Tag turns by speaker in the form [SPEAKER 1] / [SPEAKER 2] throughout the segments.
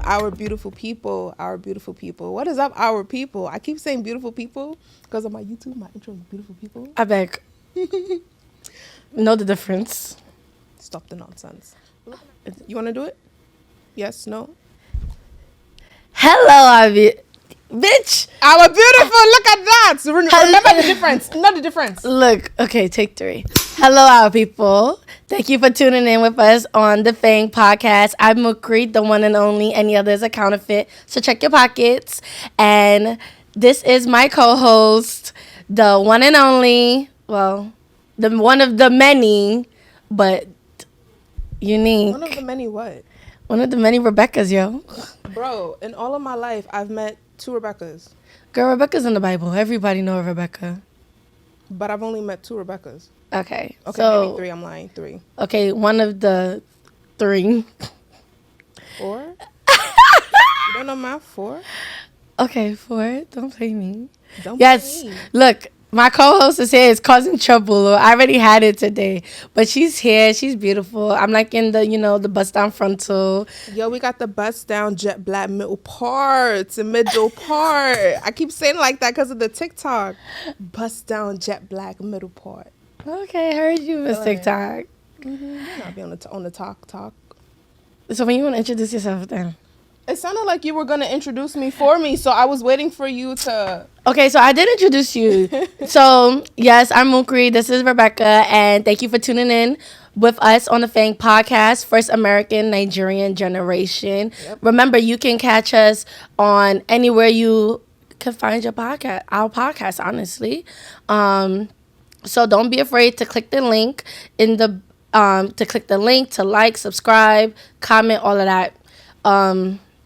[SPEAKER 1] our beautiful people. What is up, our people? I keep saying beautiful people because on my YouTube, my intro is beautiful people.
[SPEAKER 2] I beg. Know the difference.
[SPEAKER 1] Stop the nonsense. You want to do it? Yes, no?
[SPEAKER 2] Hello, bitch.
[SPEAKER 1] Our beautiful, look at that. Remember the difference. Not the difference.
[SPEAKER 2] Look, okay, take 3. Hello, our people. Thank you for tuning in with us on the FANG Podcast. I'm MUKRIMAT, the one and only. Any other is a counterfeit. So check your pockets. And this is my co-host, the one and only, well, the one of the many, but unique.
[SPEAKER 1] One of the many what?
[SPEAKER 2] One of the many Rebeccas, yo.
[SPEAKER 1] Bro, in all of my life, I've met 2 Rebeccas.
[SPEAKER 2] Girl, Rebecca's in the Bible. Everybody know Rebecca.
[SPEAKER 1] But I've only met 2 Rebeccas.
[SPEAKER 2] Okay.
[SPEAKER 1] Okay,
[SPEAKER 2] so,
[SPEAKER 1] maybe 3. I'm lying. 3.
[SPEAKER 2] Okay, one of the 3.
[SPEAKER 1] 4? You don't know math? 4?
[SPEAKER 2] Okay, 4. Don't play me.
[SPEAKER 1] Don't
[SPEAKER 2] Yes.
[SPEAKER 1] play me.
[SPEAKER 2] Look, my co-host is here. Is causing trouble. I already had it today, but she's here. She's beautiful. I'm like in the, the bust down frontal.
[SPEAKER 1] Yo, we got the bust down jet black middle part. I keep saying it like that because of the TikTok. Bust down jet black middle part.
[SPEAKER 2] Okay, heard you, Miss TikTok.
[SPEAKER 1] I'll be on the talk.
[SPEAKER 2] So when you want to introduce yourself then?
[SPEAKER 1] It sounded like you were going to introduce me for me, so I was waiting for you to...
[SPEAKER 2] Okay, so I did introduce you. So, yes, I'm MUKRIMAT. This is Rebecca, and thank you for tuning in with us on the FANG Podcast, First American Nigerian Generation. Yep. Remember, you can catch us on anywhere you can find your podcast, our podcast, honestly. So don't be afraid to click the link to like, subscribe, comment, all of that.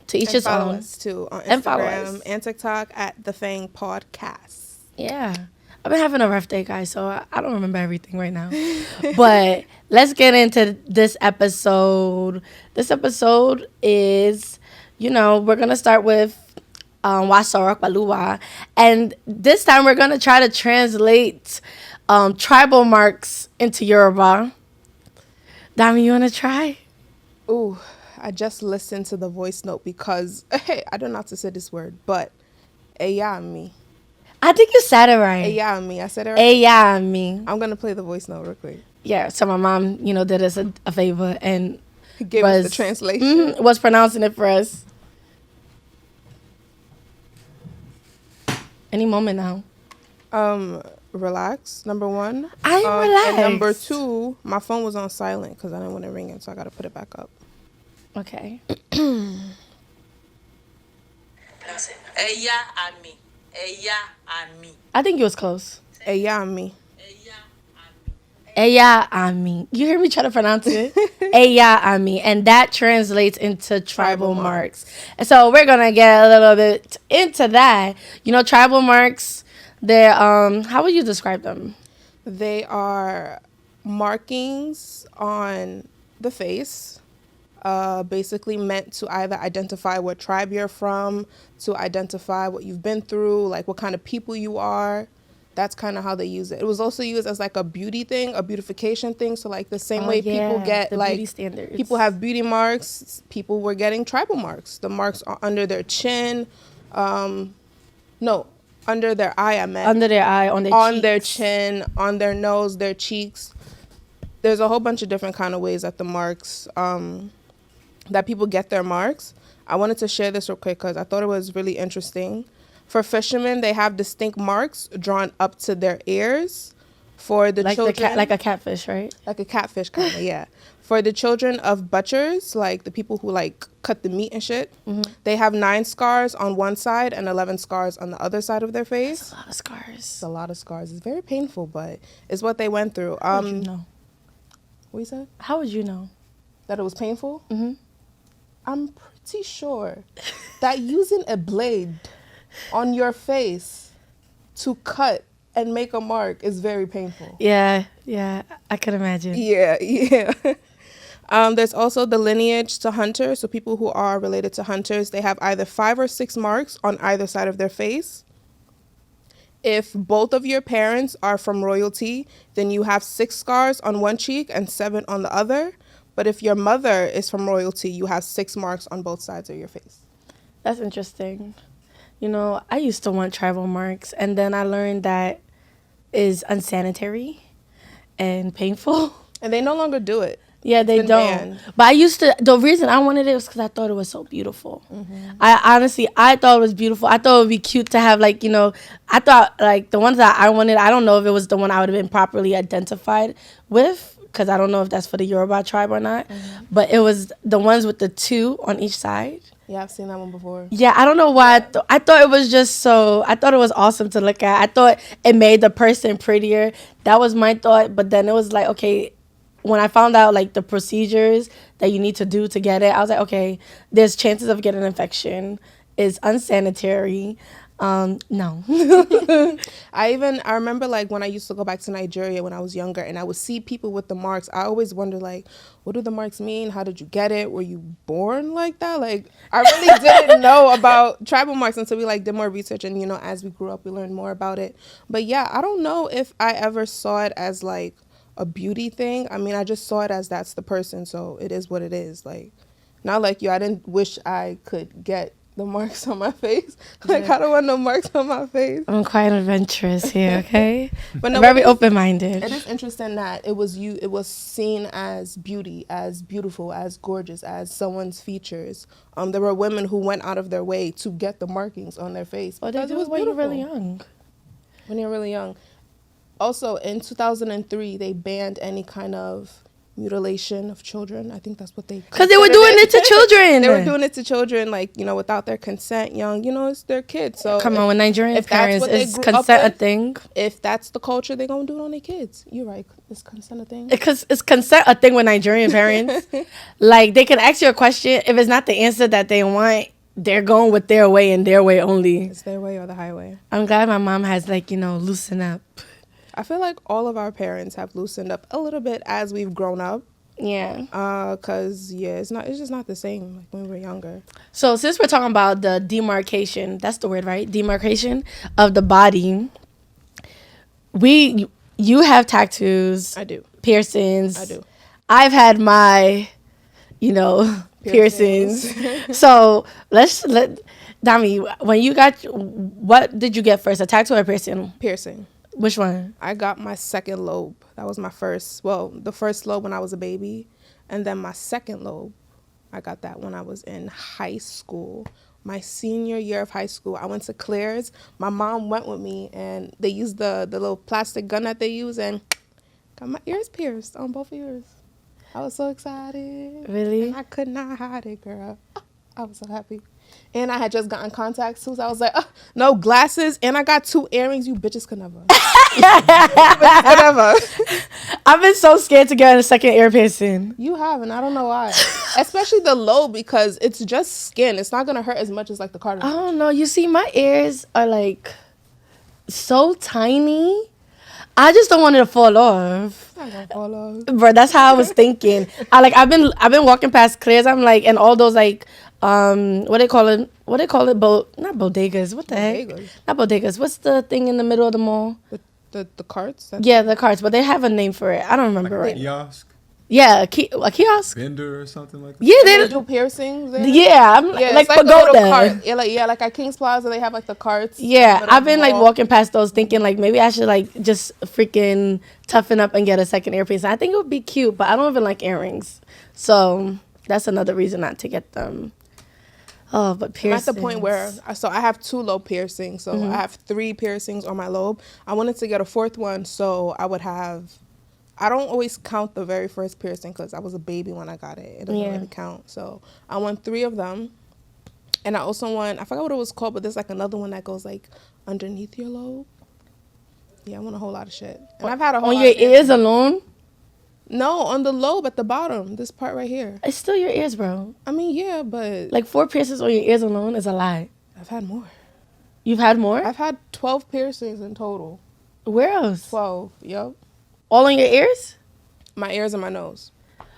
[SPEAKER 2] To each his
[SPEAKER 1] follow
[SPEAKER 2] own.
[SPEAKER 1] Us too on Instagram and TikTok at the FANG Podcast.
[SPEAKER 2] Yeah. I've been having a rough day, guys, so I don't remember everything right now. But let's get into this episode. This episode is, we're going to start with Wasorok Baluwa. And this time we're going to try to translate tribal marks into Yoruba. Dami, you want to try?
[SPEAKER 1] Ooh. I just listened to the voice note because, hey, I don't know how to say this word, but Eyami.
[SPEAKER 2] I think you said it right.
[SPEAKER 1] Eyami. I said it right?
[SPEAKER 2] Eyami.
[SPEAKER 1] I'm going to play the voice note real quick.
[SPEAKER 2] Yeah, so my mom, did us a favor and
[SPEAKER 1] gave us the translation.
[SPEAKER 2] Was pronouncing it for us. Any moment now.
[SPEAKER 1] Relax, number 1.
[SPEAKER 2] I'm relaxed.
[SPEAKER 1] And number 2, my phone was on silent because I didn't want to ring it, so I got to put it back up.
[SPEAKER 2] Okay.
[SPEAKER 3] Eya Ami.
[SPEAKER 2] I think you was close.
[SPEAKER 1] Eyami.
[SPEAKER 2] Eya Ami. You hear me try to pronounce it? Eya Ami. And that translates into tribal marks. And so we're going to get a little bit into that. Tribal marks, they're, how would you describe them?
[SPEAKER 1] They are markings on the face. Basically meant to either identify what tribe you're from, to identify what you've been through, like what kind of people you are. That's kind of how they use it. It was also used as like a beauty thing, a beautification thing. So like the same way people get like beauty standards. People have beauty marks. People were getting tribal marks. The marks are under their chin. Under their eye, I meant.
[SPEAKER 2] Under their eye, on
[SPEAKER 1] their chin, on their nose, their cheeks. There's a whole bunch of different kind of ways that the marks, that people get their marks. I wanted to share this real quick because I thought it was really interesting. For fishermen, they have distinct marks drawn up to their ears. For the children,
[SPEAKER 2] like a catfish, right?
[SPEAKER 1] Like a catfish kind of, yeah. For the children of butchers, like the people who like cut the meat and shit, they have 9 scars on one side and 11 scars on the other side of their face.
[SPEAKER 2] That's a lot of scars.
[SPEAKER 1] It's a lot of scars. It's very painful, but it's what they went through.
[SPEAKER 2] How would you know?
[SPEAKER 1] What you said?
[SPEAKER 2] How would you know?
[SPEAKER 1] That it was painful? Mm-hmm. I'm pretty sure that using a blade on your face to cut and make a mark is very painful.
[SPEAKER 2] Yeah, I could imagine.
[SPEAKER 1] Yeah. There's also the lineage to hunters. So people who are related to hunters, they have either 5 or 6 marks on either side of their face. If both of your parents are from royalty, then you have 6 scars on one cheek and 7 on the other. But if your mother is from royalty, you have 6 marks on both sides of your face.
[SPEAKER 2] That's interesting. You know, I used to want tribal marks, and then I learned that is unsanitary and painful.
[SPEAKER 1] And they no longer do it.
[SPEAKER 2] Yeah, they
[SPEAKER 1] been
[SPEAKER 2] don't.
[SPEAKER 1] banned.
[SPEAKER 2] But I used to. The reason I wanted it was because I thought it was so beautiful. I thought it was beautiful. I thought it would be cute to have, like, you know, I thought, like, the ones that I wanted, I don't know if it was the one I would have been properly identified with, because I don't know if that's for the Yoruba tribe or not. But it was the ones with the 2 on each side.
[SPEAKER 1] Yeah, I've seen that one before.
[SPEAKER 2] Yeah, I don't know why. I thought it was just so. I thought it was awesome to look at. I thought it made the person prettier. That was my thought. But then it was like, okay, when I found out, like, the procedures that you need to do to get it, I was like, okay, there's chances of getting an infection. It's unsanitary. No.
[SPEAKER 1] I remember, like, when I used to go back to Nigeria when I was younger, and I would see people with the marks. I always wondered, like, what do the marks mean? How did you get it? Were you born like that? Like, I really didn't know about tribal marks until we, like, did more research, and, you know, as we grew up, we learned more about it. But yeah, I don't know if I ever saw it as, like, a beauty thing. I mean, I just saw it as that's the person, so it is what it is. Like, not like you. I didn't wish I could get the marks on my face. Like, I don't want no marks on my face.
[SPEAKER 2] I'm quite adventurous here, okay?
[SPEAKER 1] But no,
[SPEAKER 2] very open-minded.
[SPEAKER 1] It is interesting that it was seen as beauty, as beautiful, as gorgeous, as someone's features. There were women who went out of their way to get the markings on their face.
[SPEAKER 2] Oh, they
[SPEAKER 1] because
[SPEAKER 2] do
[SPEAKER 1] it was
[SPEAKER 2] when you're really
[SPEAKER 1] beautiful.
[SPEAKER 2] young.
[SPEAKER 1] When you're really young. Also, in 2003, they banned any kind of mutilation of children. I think that's what they...
[SPEAKER 2] Because they were doing it to children.
[SPEAKER 1] They were doing it to children, like, you know, without their consent, young. You know, it's their kids. So
[SPEAKER 2] come on, with Nigerian parents, is consent a thing?
[SPEAKER 1] If that's the culture, they're going to do it on their kids. You're right. Is consent a thing?
[SPEAKER 2] Because it's consent a thing with Nigerian parents. Like, they can ask you a question. If it's not the answer that they want, they're going with their way and their way only.
[SPEAKER 1] It's their way or the highway.
[SPEAKER 2] I'm glad my mom has, like, you know, loosen up.
[SPEAKER 1] I feel like all of our parents have loosened up a little bit as we've grown up.
[SPEAKER 2] Yeah.
[SPEAKER 1] Cause it's just not the same like when we were younger.
[SPEAKER 2] So since we're talking about the demarcation, that's the word, right? Demarcation of the body. You have tattoos.
[SPEAKER 1] I do.
[SPEAKER 2] Piercings.
[SPEAKER 1] I do.
[SPEAKER 2] I've had my, you know, piercings. So let Dami, when you got, what did you get first? A tattoo or a piercing?
[SPEAKER 1] Piercing.
[SPEAKER 2] Which one?
[SPEAKER 1] I got my second lobe. That was my first. Well, the first lobe when I was a baby, and then my second lobe, I got that when I was in high school. My senior year of high school, I went to Claire's. My mom went with me, and they used the little plastic gun that they use, and got my ears pierced on both ears. I was so excited.
[SPEAKER 2] Really?
[SPEAKER 1] And I could not hide it, girl. I was so happy. And I had just gotten contacts too, so I was like, no glasses, and I got 2 earrings. You bitches could never.
[SPEAKER 2] I've been so scared to get a second ear piercing.
[SPEAKER 1] You haven't. I don't know why. Especially the lobe, because it's just skin. It's not going to hurt as much as like the cartilage.
[SPEAKER 2] I don't know. You see, my ears are like so tiny. I just don't want it to fall off.
[SPEAKER 1] It's not gonna fall off.
[SPEAKER 2] Bro, that's how I was thinking. I've been walking past Claire's. I'm like, and all those like what they call it? Not bodegas. What the heck? Not bodegas. What's the thing in the middle of the mall?
[SPEAKER 1] The carts?
[SPEAKER 2] Yeah, the carts, but they have a name for it. I don't remember
[SPEAKER 4] like
[SPEAKER 2] right.
[SPEAKER 4] Kiosk?
[SPEAKER 2] Yeah, a kiosk.
[SPEAKER 4] Vendor or something like that?
[SPEAKER 2] Yeah,
[SPEAKER 1] They do piercings there?
[SPEAKER 2] Yeah, I'm
[SPEAKER 1] Yeah,
[SPEAKER 2] like
[SPEAKER 1] it's like a
[SPEAKER 2] pagoda.
[SPEAKER 1] little cart. Yeah, like at King's Plaza, they have like the carts.
[SPEAKER 2] Yeah, I've been like
[SPEAKER 1] wall.
[SPEAKER 2] walking past those thinking like maybe I should like just freaking toughen up and get a second ear piercing. I think it would be cute, but I don't even like earrings. So that's another reason not to get them. Oh, but piercings.
[SPEAKER 1] I'm at the point where, so I have 2 lobe piercings. So I have 3 piercings on my lobe. I wanted to get a 4th one, so I would have, I don't always count the very first piercing because I was a baby when I got it. It doesn't really count. So I want 3 of them. And I also want, I forgot what it was called, but there's like another one that goes like underneath your lobe. Yeah, I want a whole lot of shit. And I've had a whole
[SPEAKER 2] on
[SPEAKER 1] lot
[SPEAKER 2] your
[SPEAKER 1] of
[SPEAKER 2] ears alone.
[SPEAKER 1] No, on the lobe at the bottom. This part right here.
[SPEAKER 2] It's still your ears, bro.
[SPEAKER 1] I mean, yeah, but
[SPEAKER 2] Like 4 piercings on your ears alone is a lie.
[SPEAKER 1] I've had more.
[SPEAKER 2] You've had more?
[SPEAKER 1] I've had 12 piercings in total.
[SPEAKER 2] Where else?
[SPEAKER 1] 12, yep.
[SPEAKER 2] All on your ears?
[SPEAKER 1] My ears and my nose.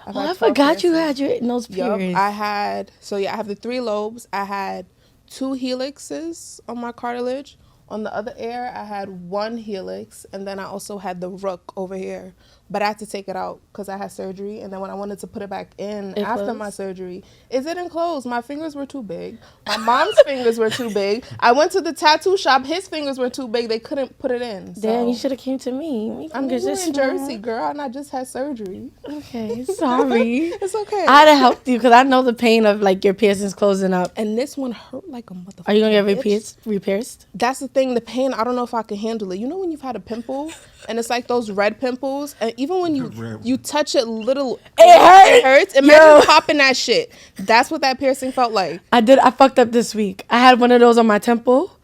[SPEAKER 2] Oh, I forgot you had your nose
[SPEAKER 1] Yup,
[SPEAKER 2] pierced.
[SPEAKER 1] I had, I have the 3 lobes. I had 2 helixes on my cartilage On the other ear, I had one helix, and then I also had the rook over here. But I had to take it out because I had surgery. And then when I wanted to put it back in after my surgery, it didn't close. My fingers were too big. My mom's fingers were too big. I went to the tattoo shop. His fingers were too big. They couldn't put it in. So.
[SPEAKER 2] Damn, you should have came to me.
[SPEAKER 1] I'm just in Jersey, girl, and I just had surgery.
[SPEAKER 2] Okay, sorry.
[SPEAKER 1] It's okay.
[SPEAKER 2] I'd have helped you because I know the pain of like your piercings closing up.
[SPEAKER 1] And this one hurt like a motherfucker.
[SPEAKER 2] Are you gonna get repierced?
[SPEAKER 1] That's the thing. The pain. I don't know if I can handle it. You know when you've had a pimple and it's like those red pimples, and even when you touch it, it hurts. Imagine popping that shit. That's what that piercing felt like.
[SPEAKER 2] I fucked up this week. I had one of those on my temple.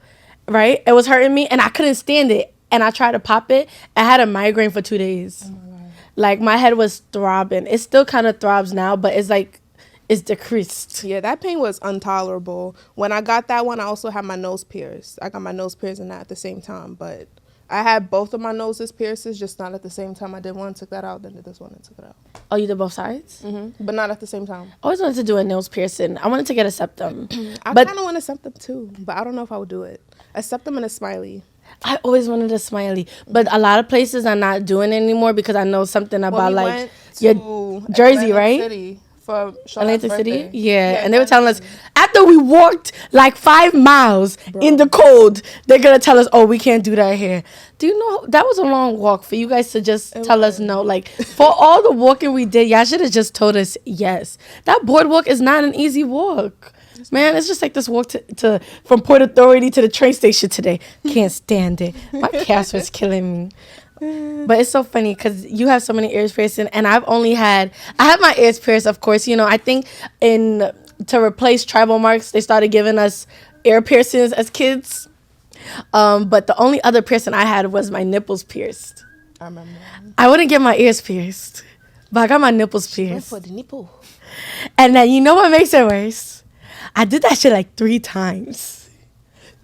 [SPEAKER 2] Right, it was hurting me, and I couldn't stand it. And I tried to pop it. I had a migraine for 2 days. Oh my God. Like my head was throbbing. It still kind of throbs now, but it's like it's decreased.
[SPEAKER 1] Yeah, that pain was intolerable. When I got that one, I also had my nose pierced. I got my nose pierced and that at the same time, but I had both of my noses pierced, just not at the same time. I did one, took that out, then did this one and took it out.
[SPEAKER 2] Oh, you did both sides?
[SPEAKER 1] Mm-hmm. But not at the same time.
[SPEAKER 2] I always wanted to do a nose piercing. I wanted to get a septum.
[SPEAKER 1] I kind of want a septum too, but I don't know if I would do it. A septum and a smiley.
[SPEAKER 2] I always wanted a smiley, but a lot of places are not doing it anymore because I know something about like your Jersey, right?
[SPEAKER 1] City for
[SPEAKER 2] Atlantic
[SPEAKER 1] birthday.
[SPEAKER 2] City, yeah. And they were telling us after we walked like 5 miles in the cold, they're gonna tell us, "Oh, we can't do that here." Do you know that was a long walk for you guys to just tell us no? Like for all the walking we did, y'all should have just told us yes. That boardwalk is not an easy walk. Man, it's just like this walk to from Port Authority to the train station today. Can't stand it. My calves was killing me. But it's so funny because you have so many ears piercing, and I have my ears pierced, of course. You know, I think to replace tribal marks, they started giving us ear piercings as kids. But the only other piercing I had was my nipples pierced.
[SPEAKER 1] I remember.
[SPEAKER 2] I wouldn't get my ears pierced, but I got my nipples pierced.
[SPEAKER 1] For the nipple.
[SPEAKER 2] And then you know what makes it worse? I did that shit like 3 times.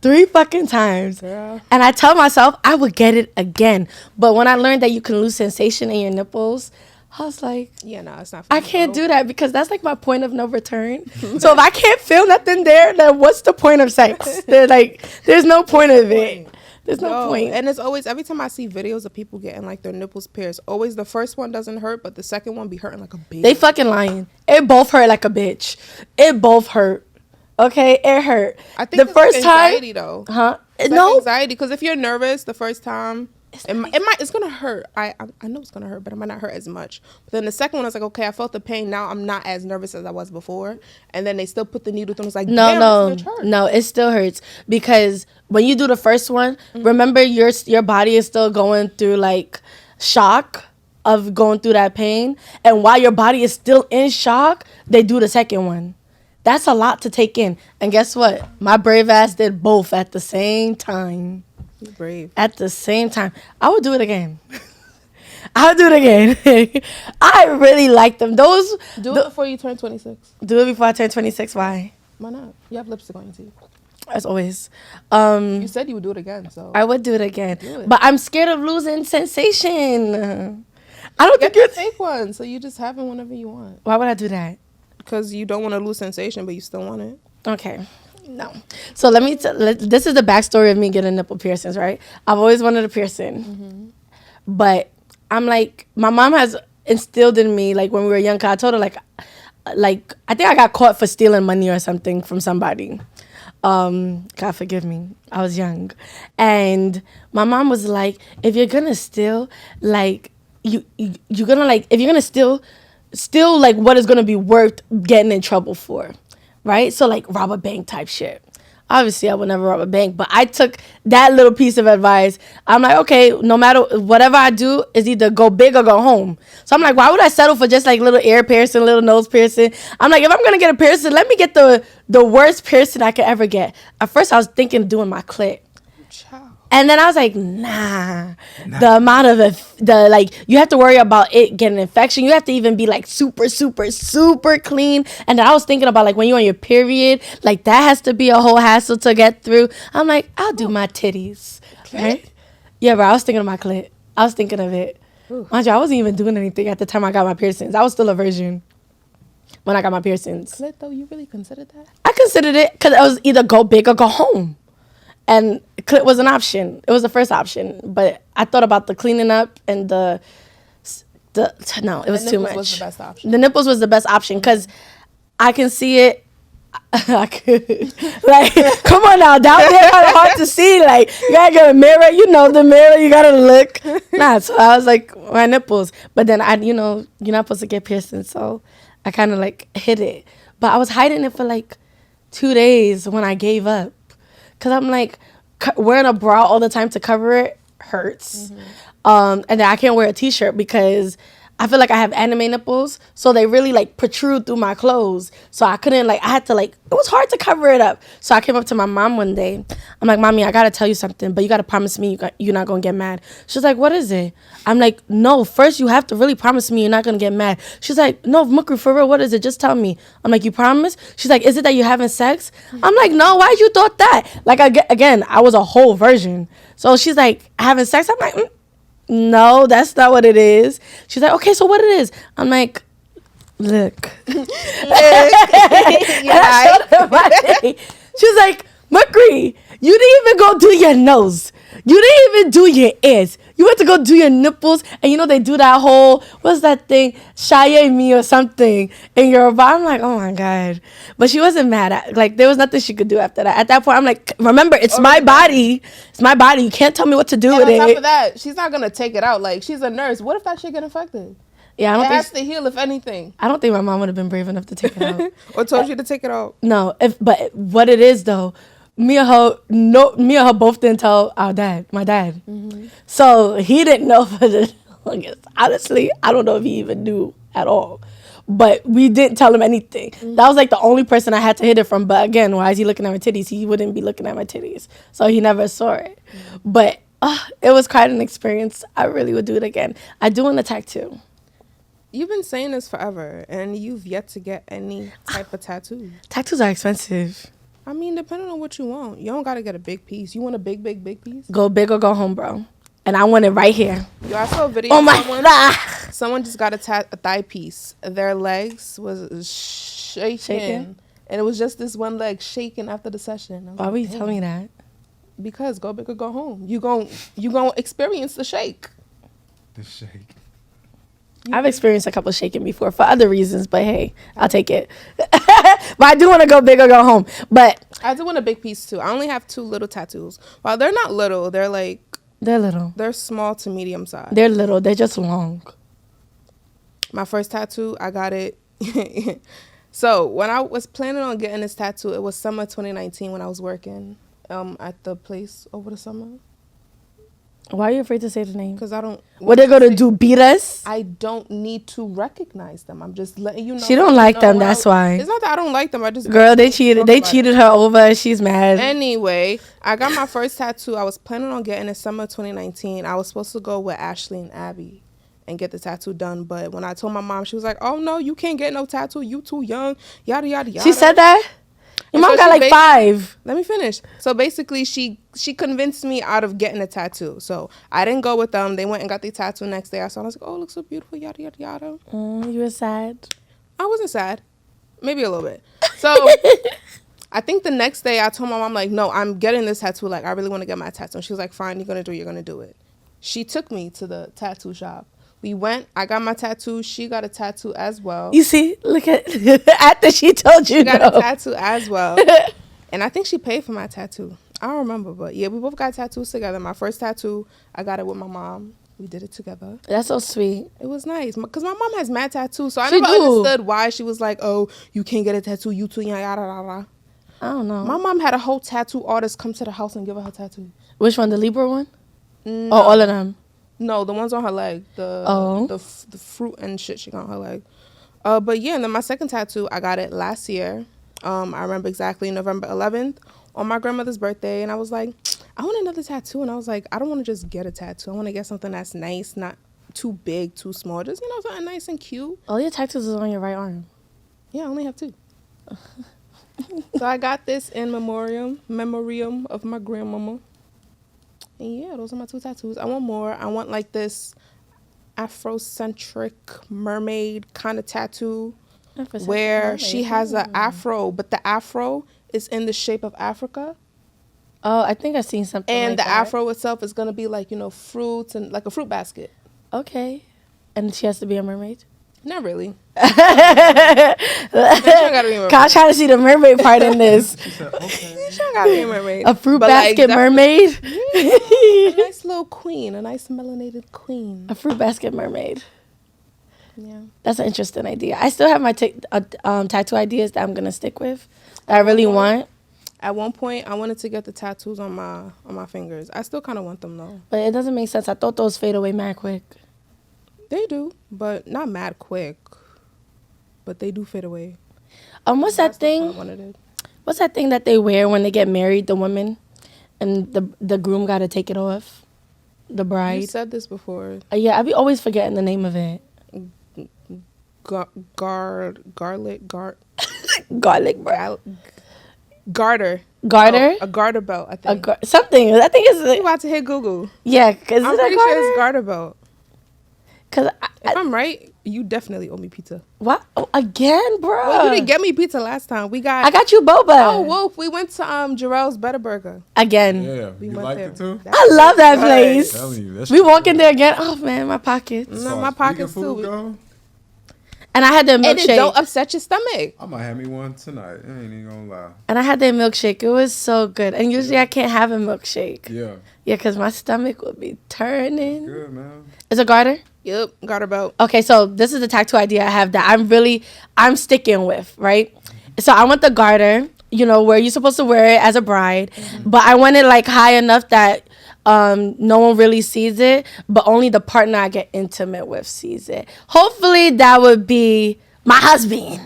[SPEAKER 2] 3 fucking times.
[SPEAKER 1] Girl.
[SPEAKER 2] And I tell myself I would get it again. But when I learned that you can lose sensation in your nipples, I was like,
[SPEAKER 1] yeah, no, it's not
[SPEAKER 2] I can't do that because that's like my point of no return. So if I can't feel nothing there, then what's the point of sex? There's no point of it. There's no point.
[SPEAKER 1] And it's always, every time I see videos of people getting like their nipples pierced, always the first one doesn't hurt, but the second one be hurting like a bitch.
[SPEAKER 2] They fucking lying. It both hurt like a bitch. It both hurt. Okay, it hurt.
[SPEAKER 1] I think
[SPEAKER 2] the first
[SPEAKER 1] anxiety,
[SPEAKER 2] time,
[SPEAKER 1] though.
[SPEAKER 2] Huh?
[SPEAKER 1] It's
[SPEAKER 2] no
[SPEAKER 1] anxiety, because if you're nervous the first time, it's gonna hurt. I know it's gonna hurt, but it might not hurt as much. But then the second one, I was like, okay, I felt the pain. Now I'm not as nervous as I was before. And then they still put the needle through. It's like,
[SPEAKER 2] no, it still hurts because when you do the first one, remember your body is still going through like shock of going through that pain, and while your body is still in shock, they do the second one. That's a lot to take in. And guess what? My brave ass did both at the same time.
[SPEAKER 1] You're brave.
[SPEAKER 2] At the same time. I would do it again. I'll do it again. I really like them. Do
[SPEAKER 1] it before you turn 26.
[SPEAKER 2] Do it before I turn 26. Why?
[SPEAKER 1] Why not? You have lipstick on your teeth.
[SPEAKER 2] As always.
[SPEAKER 1] You said you would do it again, so.
[SPEAKER 2] I would do it again.
[SPEAKER 1] Do it.
[SPEAKER 2] But I'm scared of losing sensation. I don't think
[SPEAKER 1] you take one, so you just have it whenever you want.
[SPEAKER 2] Why would I do that?
[SPEAKER 1] Because you don't want to lose sensation, but you still want it.
[SPEAKER 2] Okay. No. So let me this is the backstory of me getting nipple piercings, right? I've always wanted a piercing. Mm-hmm. But I'm like, my mom has instilled in me, like when we were young, I told her like I think I got caught for stealing money or something from somebody. God forgive me. I was young. And my mom was like, if you're gonna steal, like you're gonna like, if you're gonna steal like what is gonna be worth getting in trouble for, right? So like rob a bank type shit. Obviously I would never rob a bank, but I took that little piece of advice. I'm like, okay, no matter whatever I do is either go big or go home. So I'm like, why would I settle for just like little ear piercing, little nose piercing? I'm like, if I'm gonna get a piercing, let me get the worst piercing I could ever get. At first I was thinking doing my clit. And then I was like, nah. The amount of you have to worry about it getting an infection. You have to even be like super, super, super clean. And then I was thinking about like when you're on your period, like that has to be a whole hassle to get through. I'm like, I'll do my titties. Right? Yeah, bro, I was thinking of my clit. I was thinking of it. Mind you, I wasn't even doing anything at the time I got my piercings. I was still a virgin when I got my piercings.
[SPEAKER 1] Clit though, you really considered that?
[SPEAKER 2] I considered it because it was either go big or go home. and clit was an option. It was the first option, but I thought about the cleaning up and no, it was too much.
[SPEAKER 1] Was the best option.
[SPEAKER 2] The nipples was the best option because I can see it. I could, like, come on now, down there kind of hard to see. Like, you gotta get a mirror, the mirror, you gotta look. Nah, so I was like, my nipples. But then you're not supposed to get piercings, so I kind of like hid it. But I was hiding it for like 2 days when I gave up. Cause I'm like, wearing a bra all the time to cover it hurts. And then I can't wear a t-shirt because I feel like I have anime nipples, so they really like protrude through my clothes. So I couldn't I had to it was hard to cover it up. So I came up to my mom one day. I'm like, Mommy, I gotta tell you something, but you gotta promise me you're not gonna get mad. She's like, what is it? I'm like, no, first you have to really promise me you're not gonna get mad. She's like, no, Mukri, for real, what is it? Just tell me. I'm like, you promise? She's like, is it that you're having sex? I'm like, no, why'd you thought that? Like, again, I was a whole virgin. So she's like, having sex? I'm like, no, that's not what it is. She's like, okay, so what it is? I'm like, look. And I showed her my thing. She's like, Mukri, you didn't even go do your nose. You didn't even do your ears. You went to go do your nipples, and they do that whole, what's that thing, shaye me or something in Yoruba. I'm like, oh my God. But she wasn't mad. There was nothing she could do after that. At that point, I'm like, remember, it's my body. It's my body. You can't tell me what to do with it.
[SPEAKER 1] And on top of that, she's not going to take it out. Like, she's a nurse. What if that shit get infected?
[SPEAKER 2] Yeah, I don't
[SPEAKER 1] it
[SPEAKER 2] think
[SPEAKER 1] has to heal, if anything.
[SPEAKER 2] I don't think my mom would have been brave enough to take it out.
[SPEAKER 1] Or told you to take it out.
[SPEAKER 2] No, but what it is though, me and her both didn't tell my dad. So he didn't know for the longest. Honestly, I don't know if he even knew at all. But we didn't tell him anything. That was like the only person I had to hid it from. But again, why is he looking at my titties? He wouldn't be looking at my titties. So he never saw it. But it was quite an experience. I really would do it again. I do want a tattoo.
[SPEAKER 1] You've been saying this forever, and you've yet to get any type of tattoo.
[SPEAKER 2] Tattoos are expensive.
[SPEAKER 1] I mean, depending on what you want. You don't got to get a big piece. You want a big piece?
[SPEAKER 2] Go big or go home, bro. And I want it right here.
[SPEAKER 1] Yo, I saw a video of someone just got a thigh piece. Their legs was shaking. And it was just this one leg shaking after the session.
[SPEAKER 2] Why would you tell me that?
[SPEAKER 1] Because go big or go home. You gon' experience the shake.
[SPEAKER 4] The shake.
[SPEAKER 2] I've experienced a couple of shaking before for other reasons, but hey, I'll take it. But I do want to go big or go home. But
[SPEAKER 1] I do want a big piece too. I only have 2 little tattoos. Well, they're not little. They're
[SPEAKER 2] little.
[SPEAKER 1] They're small to medium size.
[SPEAKER 2] They're little. They're just long.
[SPEAKER 1] My first tattoo, I got it. So when I was planning on getting this tattoo, it was summer 2019 when I was working at the place over the summer.
[SPEAKER 2] Why are you afraid to say the name?
[SPEAKER 1] Because I don't.
[SPEAKER 2] What they're going to do, beat us?
[SPEAKER 1] I don't need to recognize them. I'm just letting you know.
[SPEAKER 2] She don't like them, that's why.
[SPEAKER 1] It's not that I don't like them. I just.
[SPEAKER 2] Girl, they cheated. They cheated her over. She's mad.
[SPEAKER 1] Anyway, I got my first tattoo. I was planning on getting it summer 2019. I was supposed to go with Ashley and Abby and get the tattoo done. But when I told my mom, she was like, oh, no, you can't get no tattoo. You too young. Yada, yada, yada.
[SPEAKER 2] She said that? Your mom got like 5.
[SPEAKER 1] Let me finish. So basically, she convinced me out of getting a tattoo. So I didn't go with them. They went and got the tattoo next day. I saw. I was like, oh, it looks so beautiful. Yada yada yada.
[SPEAKER 2] You were sad.
[SPEAKER 1] I wasn't sad. Maybe a little bit. So I think the next day I told my mom, like, no, I'm getting this tattoo. Like, I really want to get my tattoo. And she was like, fine, you're gonna do it. She took me to the tattoo shop. We went. I got my tattoo. She got a tattoo as well.
[SPEAKER 2] You see, look at after she told you.
[SPEAKER 1] She got a tattoo as well, and I think she paid for my tattoo. I don't remember, but yeah, we both got tattoos together. My first tattoo, I got it with my mom. We did it together.
[SPEAKER 2] That's so sweet.
[SPEAKER 1] It was nice because my mom has mad tattoos, so I never understood why she was like, "Oh, you can't get a tattoo. You too young." Yada yada.
[SPEAKER 2] I don't know.
[SPEAKER 1] My mom had a whole tattoo artist come to the house and give her tattoo.
[SPEAKER 2] Which one? The Libra one?
[SPEAKER 1] No.
[SPEAKER 2] Oh, all of them.
[SPEAKER 1] No, the ones on her leg. The fruit and shit she got on her leg. But yeah, and then my second tattoo, I got it last year. I remember exactly November 11th on my grandmother's birthday. And I was like, I want another tattoo. And I was like, I don't want to just get a tattoo. I want to get something that's nice, not too big, too small. Just, something nice and cute.
[SPEAKER 2] All your tattoos is on your right arm.
[SPEAKER 1] Yeah, I only have 2. So I got this in memoriam of my grandmama. And yeah, those are my 2 tattoos. I want more. I want like this Afrocentric mermaid kind of tattoo where she has an afro, but the afro is in the shape of Africa.
[SPEAKER 2] Oh, I think I've seen something
[SPEAKER 1] And
[SPEAKER 2] like
[SPEAKER 1] the
[SPEAKER 2] that.
[SPEAKER 1] afro itself is gonna be like, you know, fruits and like a fruit basket.
[SPEAKER 2] Okay. And she has to be a mermaid?
[SPEAKER 1] Not really. She don't gotta be a mermaid.
[SPEAKER 2] Gosh, trying to see the mermaid part in this.
[SPEAKER 4] She said, okay.
[SPEAKER 1] She don't gotta be a mermaid.
[SPEAKER 2] A fruit
[SPEAKER 1] But, like,
[SPEAKER 2] basket mermaid?
[SPEAKER 1] a nice little queen, a nice melanated queen.
[SPEAKER 2] A fruit basket mermaid.
[SPEAKER 1] Yeah.
[SPEAKER 2] That's an interesting idea. I still have my tattoo ideas that I'm going to stick with. That I really want.
[SPEAKER 1] At one point, I wanted to get the tattoos on my fingers. I still kind of want them though.
[SPEAKER 2] But it doesn't make sense. I thought those fade away mad quick.
[SPEAKER 1] They do, but not mad quick. But they do fade away.
[SPEAKER 2] What's that thing? What's that thing that they wear when they get married, the women? And the groom got to take it off? The bride?
[SPEAKER 1] You said this before.
[SPEAKER 2] Yeah, I be always forgetting the name of it.
[SPEAKER 1] Garlic,
[SPEAKER 2] Garlic bread.
[SPEAKER 1] garter.
[SPEAKER 2] Garter?
[SPEAKER 1] Oh, a garter belt, I think.
[SPEAKER 2] Something. I think it's...
[SPEAKER 1] You about to hit Google.
[SPEAKER 2] Yeah, because
[SPEAKER 1] I'm pretty sure it's garter belt.
[SPEAKER 2] Because
[SPEAKER 1] If I'm right, you definitely owe me pizza.
[SPEAKER 2] what? Oh, again, bro?
[SPEAKER 1] Well, you didn't get me pizza last time.
[SPEAKER 2] I got you boba.
[SPEAKER 1] Oh, Wolf. We went to Jarrell's Better Burger.
[SPEAKER 2] Again.
[SPEAKER 4] Yeah,
[SPEAKER 1] We
[SPEAKER 4] you
[SPEAKER 1] went
[SPEAKER 4] liked
[SPEAKER 1] there.
[SPEAKER 4] it too?
[SPEAKER 2] I love that
[SPEAKER 1] Good.
[SPEAKER 2] place.
[SPEAKER 4] Telling you, that's
[SPEAKER 2] We walk in there again. Oh, man, my pockets.
[SPEAKER 1] No, my pockets too.
[SPEAKER 2] And I had their
[SPEAKER 1] And it don't
[SPEAKER 2] milkshake.
[SPEAKER 1] upset your stomach.
[SPEAKER 4] I might have me one tonight. I ain't even gonna lie.
[SPEAKER 2] And I had their milkshake. It was so good. And usually I can't have a milkshake.
[SPEAKER 4] Yeah,
[SPEAKER 2] Yeah, because my stomach would be turning.
[SPEAKER 4] good man.
[SPEAKER 2] Is it garter?
[SPEAKER 1] Yep, garter belt.
[SPEAKER 2] Okay, so this is the tattoo idea I have that I'm sticking with, right? So I want the garter, you know, where you're supposed to wear it as a bride, but I want it like high enough that no one really sees it, but only the partner I get intimate with sees it. Hopefully that would be my husband.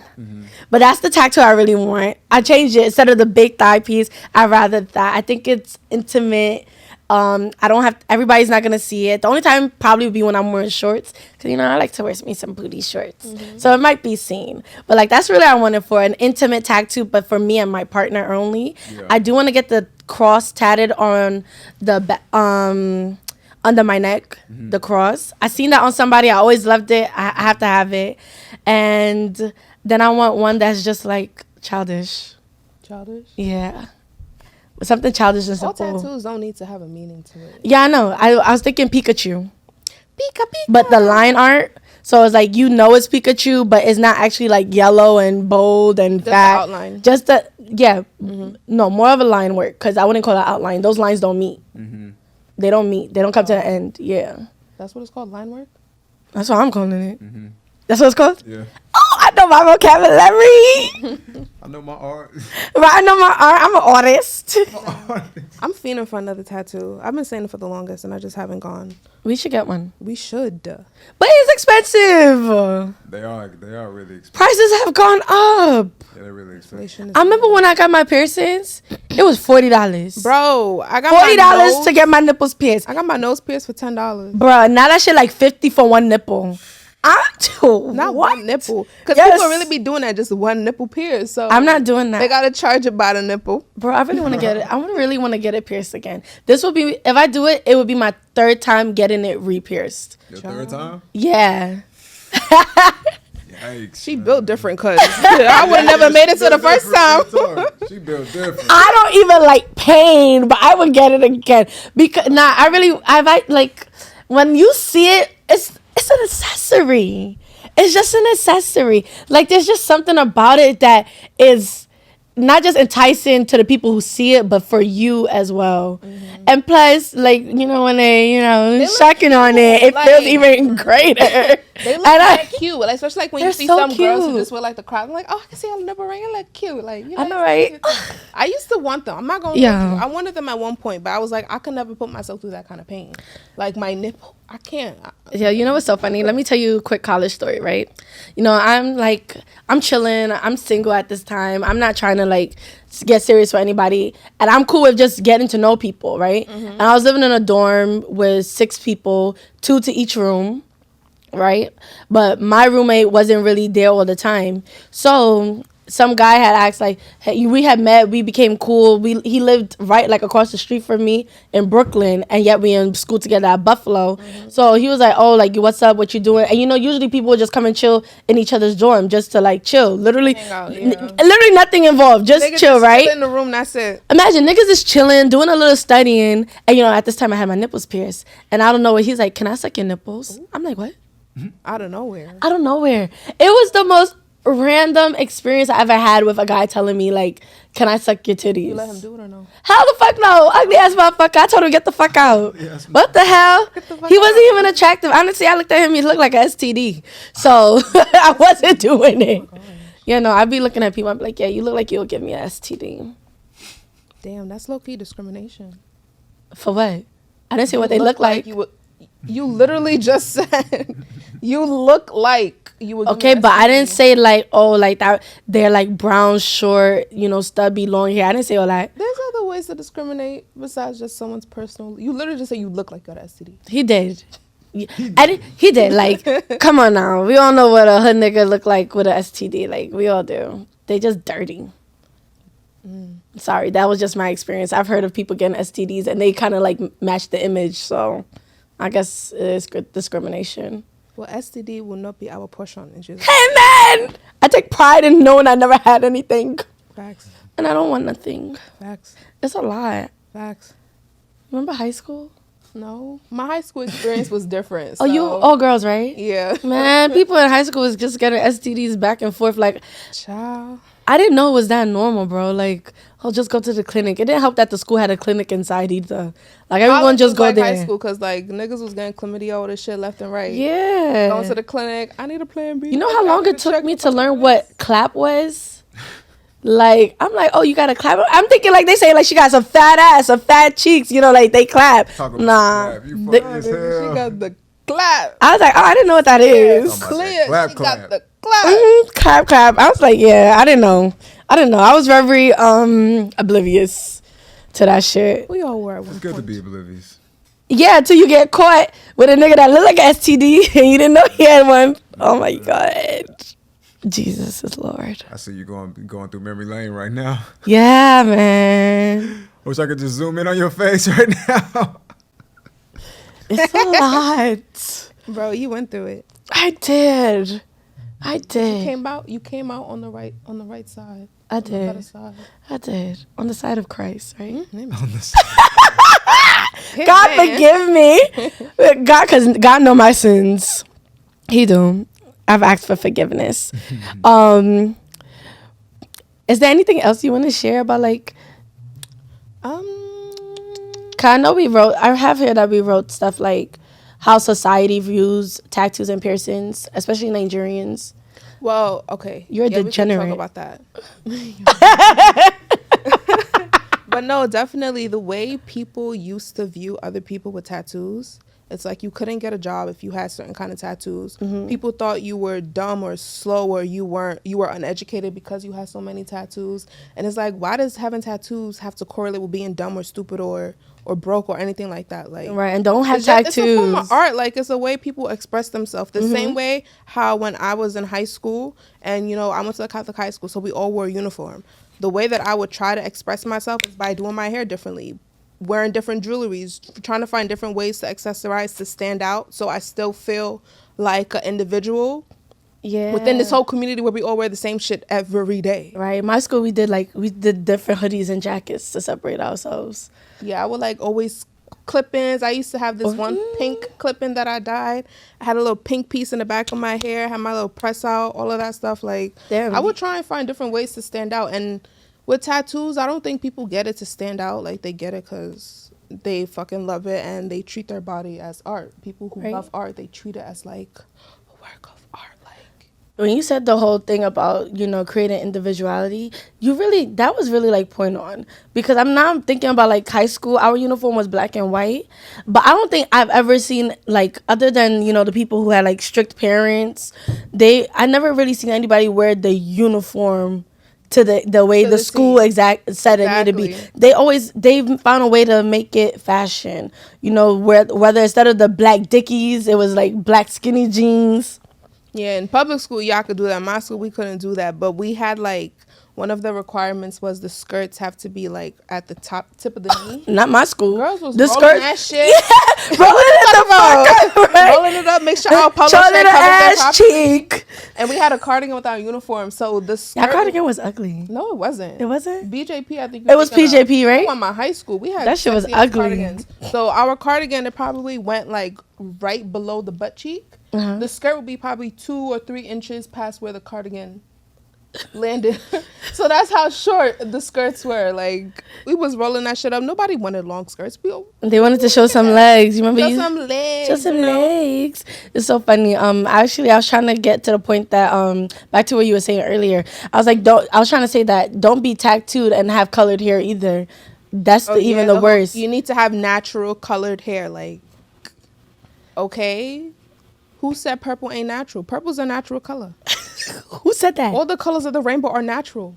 [SPEAKER 2] But that's the tattoo I really want. I changed it. Instead of the big thigh piece, I'd rather that. I think it's intimate. I don't have, everybody's not gonna see it. The only time probably would be when I'm wearing shorts, because you know I like to wear me some booty shorts, so it might be seen. But like that's really what I wanted for an intimate tattoo, but for me and my partner only.
[SPEAKER 4] Yeah.
[SPEAKER 2] I do want to get the cross tatted on the under my neck, the cross. I seen that on somebody. I always loved it. I have to have it, and then I want one that's just like childish.
[SPEAKER 1] Childish.
[SPEAKER 2] Yeah. Something childish and
[SPEAKER 1] All
[SPEAKER 2] simple.
[SPEAKER 1] tattoos don't need to have a meaning to it.
[SPEAKER 2] Yeah, I know. I was thinking Pikachu.
[SPEAKER 1] Pika pika.
[SPEAKER 2] But the line art, so it's like you know it's Pikachu, but it's not actually like yellow and bold and
[SPEAKER 1] Just the
[SPEAKER 2] fat.
[SPEAKER 1] outline.
[SPEAKER 2] Just the, yeah. No, more of a line work, because I wouldn't call it outline. Those lines don't meet. They don't meet. They don't come to the end. Yeah.
[SPEAKER 1] That's what it's called, line work?
[SPEAKER 2] That's what I'm calling it. That's what it's called?
[SPEAKER 4] Yeah,
[SPEAKER 2] Oh, I know my vocabulary.
[SPEAKER 4] I know my art.
[SPEAKER 2] Right, I know my art. I'm an artist.
[SPEAKER 1] I'm fiending for another tattoo. I've been saying it for the longest and I just haven't gone.
[SPEAKER 2] We should get one.
[SPEAKER 1] We should.
[SPEAKER 2] But it's expensive.
[SPEAKER 4] They are really expensive.
[SPEAKER 2] Prices have gone up.
[SPEAKER 4] Yeah, they're really expensive.
[SPEAKER 1] Inflation is
[SPEAKER 2] I remember when I got my piercings, it was $40.
[SPEAKER 1] Bro, I got
[SPEAKER 2] $40
[SPEAKER 1] my nose,
[SPEAKER 2] to get my nipples pierced.
[SPEAKER 1] I got my nose pierced for $10.
[SPEAKER 2] Bruh, now that shit like 50 for one nipple. I'm too.
[SPEAKER 1] Not
[SPEAKER 2] what?
[SPEAKER 1] one nipple. Because
[SPEAKER 2] Yes.
[SPEAKER 1] people really be doing that, just one nipple pierced. So
[SPEAKER 2] I'm not doing that.
[SPEAKER 1] They gotta charge it by the nipple.
[SPEAKER 2] Bro, I really want to get it. I really want to get it pierced again. This will be, if I do it, it would be my third time getting it re-pierced.
[SPEAKER 4] Your third time?
[SPEAKER 2] Yeah.
[SPEAKER 4] Yikes.
[SPEAKER 1] She built different, cause I would have never made it to the first time.
[SPEAKER 4] She built different.
[SPEAKER 2] I don't even like pain, but I would get it again. Because, like, when you see it, it's an accessory. It's just an accessory. Like, there's just something about it that is not just enticing to the people who see it, but for you as well. And plus, like, you know, when they
[SPEAKER 1] look
[SPEAKER 2] shocking on it, it
[SPEAKER 1] like-
[SPEAKER 2] feels even greater.
[SPEAKER 1] They look
[SPEAKER 2] And
[SPEAKER 1] like cute, like, especially like when you
[SPEAKER 2] They're
[SPEAKER 1] see
[SPEAKER 2] so
[SPEAKER 1] some girls who
[SPEAKER 2] cute.
[SPEAKER 1] just wear like the crop. I'm like, oh, I can see a nipple ring. It look cute. Like, you know,
[SPEAKER 2] I know, right?
[SPEAKER 1] I used to want them. I'm not gonna.
[SPEAKER 2] Yeah.
[SPEAKER 1] Yeah. I wanted them at one point, but I was like, I could never put myself through that kind of pain. Like my nipple, I can't.
[SPEAKER 2] Yeah, you know what's so funny? Let me tell you a quick college story, right? You know, I'm chilling. I'm single at this time. I'm not trying to like get serious for anybody. And I'm cool with just getting to know people, right? And I was living in a dorm with 6 people, 2 to each room, right? But my roommate wasn't really there all the time. So some guy had asked like, hey, we had met, we became cool. He lived right like across the street from me in Brooklyn, and yet we in school together at Buffalo. So he was like, oh, like, what's up, what you doing? And usually people would just come and chill in each other's dorm just to like chill, literally.
[SPEAKER 1] Hang out,
[SPEAKER 2] Literally nothing involved, just
[SPEAKER 1] Niggas
[SPEAKER 2] chill,
[SPEAKER 1] just
[SPEAKER 2] right?
[SPEAKER 1] chill in the room, that's it.
[SPEAKER 2] Imagine niggas is chilling, doing a little studying, and at this time I had my nipples pierced, and I don't know what he's like, can I suck your nipples? I'm like, what?
[SPEAKER 1] Out of nowhere.
[SPEAKER 2] I don't know where. It was the most random experience I ever had with a guy telling me like, can I suck your titties?
[SPEAKER 1] You let him do it or no?
[SPEAKER 2] Hell the fuck no. Ugly ass motherfucker. I told him get the fuck out.
[SPEAKER 4] Yes,
[SPEAKER 2] What the hell?
[SPEAKER 1] the fuck
[SPEAKER 2] He wasn't
[SPEAKER 1] out.
[SPEAKER 2] even attractive. Honestly, I looked at him, he looked like an STD. So I wasn't doing it. I'd be looking at people, I'd be like, yeah, you look like you'll give me an STD.
[SPEAKER 1] Damn, that's low-key discrimination.
[SPEAKER 2] For what? I didn't say what they look like.
[SPEAKER 1] You literally just said you look like you would.
[SPEAKER 2] Okay, but I didn't say like, oh, like that. They're like brown, short, stubby, long hair. I didn't say all that.
[SPEAKER 1] There's other ways to discriminate besides just someone's personal. You literally just say you look like you got an STD.
[SPEAKER 2] He did. He did. Like, come on now. We all know what a hood nigga look like with an STD. Like, we all do. They just dirty. Sorry, that was just my experience. I've heard of people getting STDs and they kind of like match the image. So, I guess it's good discrimination.
[SPEAKER 1] Well, STD will not be our portion in Jesus.
[SPEAKER 2] Hey man, I take pride in knowing I never had anything,
[SPEAKER 1] Facts.
[SPEAKER 2] and I don't want nothing.
[SPEAKER 1] Facts.
[SPEAKER 2] It's a lot.
[SPEAKER 1] Facts.
[SPEAKER 2] Remember high school?
[SPEAKER 1] No, my high school experience was different.
[SPEAKER 2] Oh, you all girls, right?
[SPEAKER 1] Yeah.
[SPEAKER 2] Man, people in high school was just getting STDs back and forth. Like,
[SPEAKER 1] Child.
[SPEAKER 2] I didn't know it was that normal, bro. Like, I'll just go to the clinic. It didn't help that the school had a clinic inside either. Like, everyone
[SPEAKER 1] College
[SPEAKER 2] just
[SPEAKER 1] was
[SPEAKER 2] go
[SPEAKER 1] like
[SPEAKER 2] there.
[SPEAKER 1] High school, cause like niggas was getting chlamydia all this shit left and right.
[SPEAKER 2] Yeah.
[SPEAKER 1] Going to the clinic. I need a plan B.
[SPEAKER 2] You know how long it took me to learn what clap was? Like, I'm like, oh, you got to clap? I'm thinking like they say like she got some fat ass, some fat cheeks, like they clap.
[SPEAKER 4] Talk about
[SPEAKER 2] Nah.
[SPEAKER 4] clap. You
[SPEAKER 2] They-
[SPEAKER 4] funny as
[SPEAKER 1] She
[SPEAKER 4] hell.
[SPEAKER 1] got the clap.
[SPEAKER 2] I was like, oh, I didn't know what that is.
[SPEAKER 4] Talking about
[SPEAKER 1] Clear.
[SPEAKER 4] that
[SPEAKER 1] She
[SPEAKER 4] clap,
[SPEAKER 1] got
[SPEAKER 4] clap.
[SPEAKER 1] the clap.
[SPEAKER 2] Clap. I was like, yeah, I didn't know. I was very oblivious to that shit.
[SPEAKER 1] We all were at one
[SPEAKER 4] It's good to
[SPEAKER 1] point.
[SPEAKER 4] be oblivious.
[SPEAKER 2] Yeah, until you get caught with a nigga that looked like an STD and you didn't know he had one. Oh my God. Jesus is Lord.
[SPEAKER 4] I see you going through memory lane right now.
[SPEAKER 2] Yeah, man.
[SPEAKER 4] Wish I could just zoom in on your face right now.
[SPEAKER 2] It's a lot.
[SPEAKER 1] Bro, you went through it.
[SPEAKER 2] I did.
[SPEAKER 1] You came out on the right side.
[SPEAKER 2] I
[SPEAKER 1] On the better
[SPEAKER 2] did.
[SPEAKER 1] side.
[SPEAKER 2] I did. On the side of Christ, right?
[SPEAKER 4] On this-
[SPEAKER 2] God forgive me. Because God know my sins. He do. I've asked for forgiveness. Is there anything else you want to share about like? Cause I know I have here that we wrote stuff like how society views tattoos and piercings, especially Nigerians.
[SPEAKER 1] Well, okay.
[SPEAKER 2] You're a
[SPEAKER 1] we can
[SPEAKER 2] degenerate.
[SPEAKER 1] talk about that. But no, definitely the way people used to view other people with tattoos, it's like you couldn't get a job if you had certain kind of tattoos. People thought you were dumb or slow or you were uneducated because you had so many tattoos. And it's like, why does having tattoos have to correlate with being dumb or stupid or broke or anything like that? Like,
[SPEAKER 2] Right, and don't have
[SPEAKER 1] it's a form
[SPEAKER 2] tattoos.
[SPEAKER 1] of art. Like, it's a way people express themselves. The same way how when I was in high school and, I went to a Catholic high school, so we all wore a uniform. The way that I would try to express myself is by doing my hair differently, wearing different jewelries, trying to find different ways to accessorize to stand out so I still feel like an individual
[SPEAKER 2] Yeah.
[SPEAKER 1] within this whole community where we all wear the same shit every day.
[SPEAKER 2] Right. My school, we did different hoodies and jackets to separate ourselves.
[SPEAKER 1] Yeah, I would like always clip-ins. I used to have this one pink clip-in that I dyed. I had a little pink piece in the back of my hair, had my little press out, all of that stuff. Like,
[SPEAKER 2] Damn.
[SPEAKER 1] I would try and find different ways to stand out. And with tattoos, I don't think people get it to stand out. Like, they get it because they fucking love it and they treat their body as art. People who
[SPEAKER 2] Right.
[SPEAKER 1] love art, they treat it as like a work of art. Like,
[SPEAKER 2] When you said the whole thing about, creating individuality, that was really like point on. Because I'm thinking about like high school, our uniform was black and white. But I don't think I've ever seen like, other than, the people who had like strict parents, I never really seen anybody wear the uniform to the way
[SPEAKER 1] To
[SPEAKER 2] the
[SPEAKER 1] the
[SPEAKER 2] school
[SPEAKER 1] T.
[SPEAKER 2] said it needed to be.
[SPEAKER 1] Exactly.
[SPEAKER 2] They've found a way to make it fashion. Whether instead of the black Dickies, it was like black skinny jeans.
[SPEAKER 1] Yeah, in public school, y'all could do that. In my school, we couldn't do that. But we had, like, one of the requirements was the skirts have to be, like, at the tip of the knee.
[SPEAKER 2] Not my school.
[SPEAKER 1] Girls was
[SPEAKER 2] the
[SPEAKER 1] rolling that shit.
[SPEAKER 2] Yeah, rolling it the fuck up, right?
[SPEAKER 1] Rolling it up, make sure our polo
[SPEAKER 2] Showing
[SPEAKER 1] shirt
[SPEAKER 2] the
[SPEAKER 1] covers their
[SPEAKER 2] ass
[SPEAKER 1] top.
[SPEAKER 2] cheek.
[SPEAKER 1] And we had a cardigan with our uniform, so the skirt...
[SPEAKER 2] That cardigan was ugly.
[SPEAKER 1] No, it wasn't.
[SPEAKER 2] It wasn't?
[SPEAKER 1] BJP, I think.
[SPEAKER 2] It was PJP, right?
[SPEAKER 1] In my high school, we had
[SPEAKER 2] That shit was
[SPEAKER 1] sexy ass
[SPEAKER 2] ugly.
[SPEAKER 1] cardigans. So our cardigan, it probably went, like, right below the butt cheek.
[SPEAKER 2] Uh-huh.
[SPEAKER 1] The skirt would be probably 2 or 3 inches past where the cardigan landed. So that's how short the skirts were. Like, we was rolling that shit up. Nobody wanted long skirts.
[SPEAKER 2] They wanted to show some legs. You remember?
[SPEAKER 1] Show some legs.
[SPEAKER 2] Show some
[SPEAKER 1] you know?
[SPEAKER 2] legs. It's so funny. Actually, I was trying to get to the point that back to what you were saying earlier. I was like, I was trying to say that don't be tattooed and have colored hair either. That's even the worst.
[SPEAKER 1] You need to have natural colored hair. Like, okay, who said purple ain't natural? Purple's a natural color.
[SPEAKER 2] Who said that?
[SPEAKER 1] All the colors of the rainbow are natural.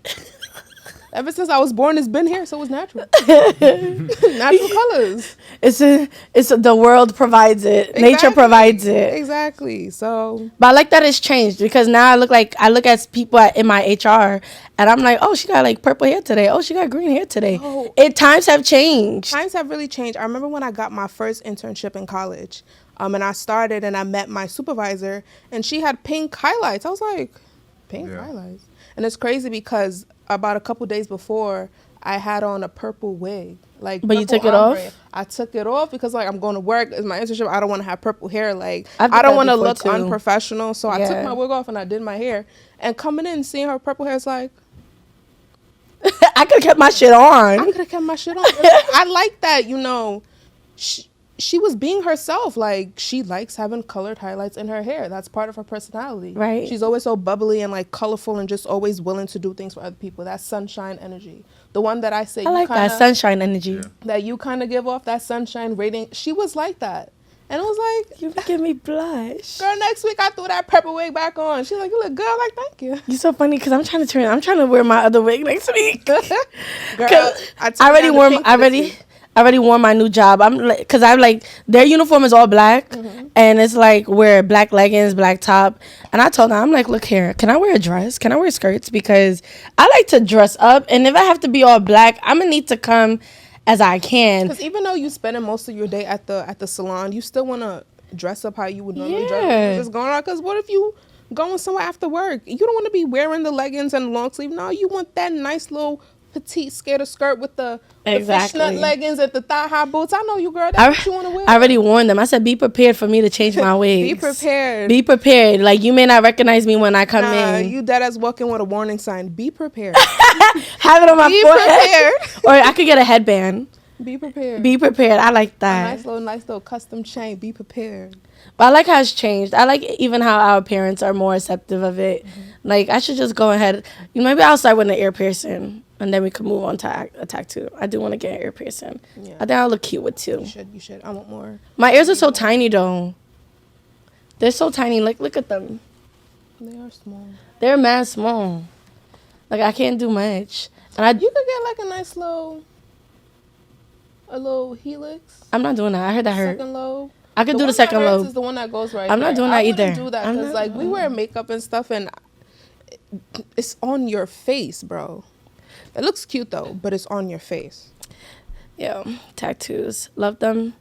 [SPEAKER 1] Ever since I was born, it's been here, so it's natural. Natural colors.
[SPEAKER 2] It's the world provides it.
[SPEAKER 1] Exactly.
[SPEAKER 2] Nature provides it.
[SPEAKER 1] Exactly. So,
[SPEAKER 2] but I like that it's changed because now I look at people in my HR and I'm like, oh, she got like purple hair today. Oh, she got green hair today.
[SPEAKER 1] Oh.
[SPEAKER 2] Times have changed.
[SPEAKER 1] Times have really changed. I remember when I got my first internship in college, and I started and I met my supervisor, and she had pink highlights. I was like, pink highlights, and it's crazy because about a couple days before, I had on a purple wig. Like,
[SPEAKER 2] but you took it off?
[SPEAKER 1] I took it off because, like, I'm going to work. It's my internship. I don't want to have purple hair. Like,
[SPEAKER 2] I
[SPEAKER 1] don't want to look
[SPEAKER 2] too.
[SPEAKER 1] unprofessional. So I took my wig off and I did my hair. And coming in, seeing her purple hair, it's like,
[SPEAKER 2] I could have kept my shit on.
[SPEAKER 1] I could have kept my shit on. I like that, you know. She was being herself. Like, she likes having colored highlights in her hair. That's part of her personality.
[SPEAKER 2] Right.
[SPEAKER 1] She's always so bubbly and, like, colorful and just always willing to do things for other people. That's sunshine energy. The one that I say
[SPEAKER 2] I like that sunshine energy.
[SPEAKER 1] that you kind of give off, that sunshine rating. She was like that. And it was like,
[SPEAKER 2] You making me blush.
[SPEAKER 1] girl, next week I threw that purple wig back on. She's like, you look good. I'm like, thank you.
[SPEAKER 2] You're so funny because I'm trying to wear my other wig next week.
[SPEAKER 1] Girl,
[SPEAKER 2] I already wore my new job. I'm like, cause I'm like, their uniform is all black, and it's like wear black leggings, black top. And I told them, I'm like, look here, can I wear a dress? Can I wear skirts? Because I like to dress up, and if I have to be all black, I'm gonna need to come as I can.
[SPEAKER 1] Because even though you spending most of your day at the salon, you still want to dress up how you would normally dress. Just going out. Because what if you going somewhere after work? You don't want to be wearing the leggings and the long sleeve. No, you want that nice little petite skater skirt with the fishnet leggings and the thigh high boots. I know you, girl. That's what you want to wear.
[SPEAKER 2] I already warned them. I said, be prepared for me to change my wigs.
[SPEAKER 1] Be prepared.
[SPEAKER 2] Be prepared. Like, you may not recognize me when I come in.
[SPEAKER 1] You dead as walking with a warning sign. Be prepared.
[SPEAKER 2] Have it on my forehead.
[SPEAKER 1] Prepared.
[SPEAKER 2] Or I could get a headband.
[SPEAKER 1] Be prepared.
[SPEAKER 2] Be prepared. I like that.
[SPEAKER 1] A nice little custom chain. Be prepared.
[SPEAKER 2] But I like how it's changed. I like even how our parents are more receptive of it. Like, I should just go ahead. Maybe I'll start with an ear piercing, and then we could move on to a tattoo. I do want to get an ear piercing. Yeah. I think I'll look cute with two.
[SPEAKER 1] You should. I want more.
[SPEAKER 2] My ears are so tiny, though. They're so tiny. Like, look at them.
[SPEAKER 1] They are small.
[SPEAKER 2] They're mad small. Like, I can't do much. And
[SPEAKER 1] you could get like a nice little helix.
[SPEAKER 2] I'm not doing that. I heard that hurt.
[SPEAKER 1] Second lobe.
[SPEAKER 2] I could do the second lobe.
[SPEAKER 1] Is the one that goes right.
[SPEAKER 2] I'm not doing that either.
[SPEAKER 1] I wouldn't do that because like we wear makeup and stuff, and it's on your face, bro. It looks cute though, but it's on your face.
[SPEAKER 2] Yeah, tattoos. Love them.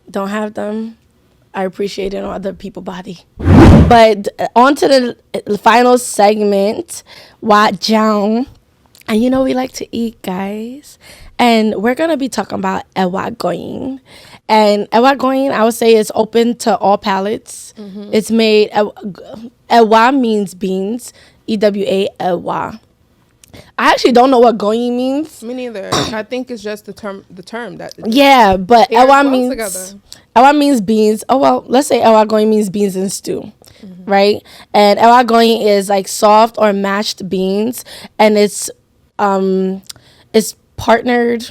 [SPEAKER 2] Don't have them. I appreciate it on other people's body. But on to the final segment. What down? And you know we like to eat, guys. And we're going to be talking about Ewa Agoyin. And Ewa Agoyin, I would say, is open to all palates. It's made, Ewa means beans. E-W-A, Ewa. I actually don't know what goyin means.
[SPEAKER 1] Me neither. I think it's just the term that.
[SPEAKER 2] Yeah, but Ewa means beans. Oh, well, let's say Ewa Agoyin means beans and stew. Right? And Ewa Agoyin is like soft or mashed beans. And it's partnered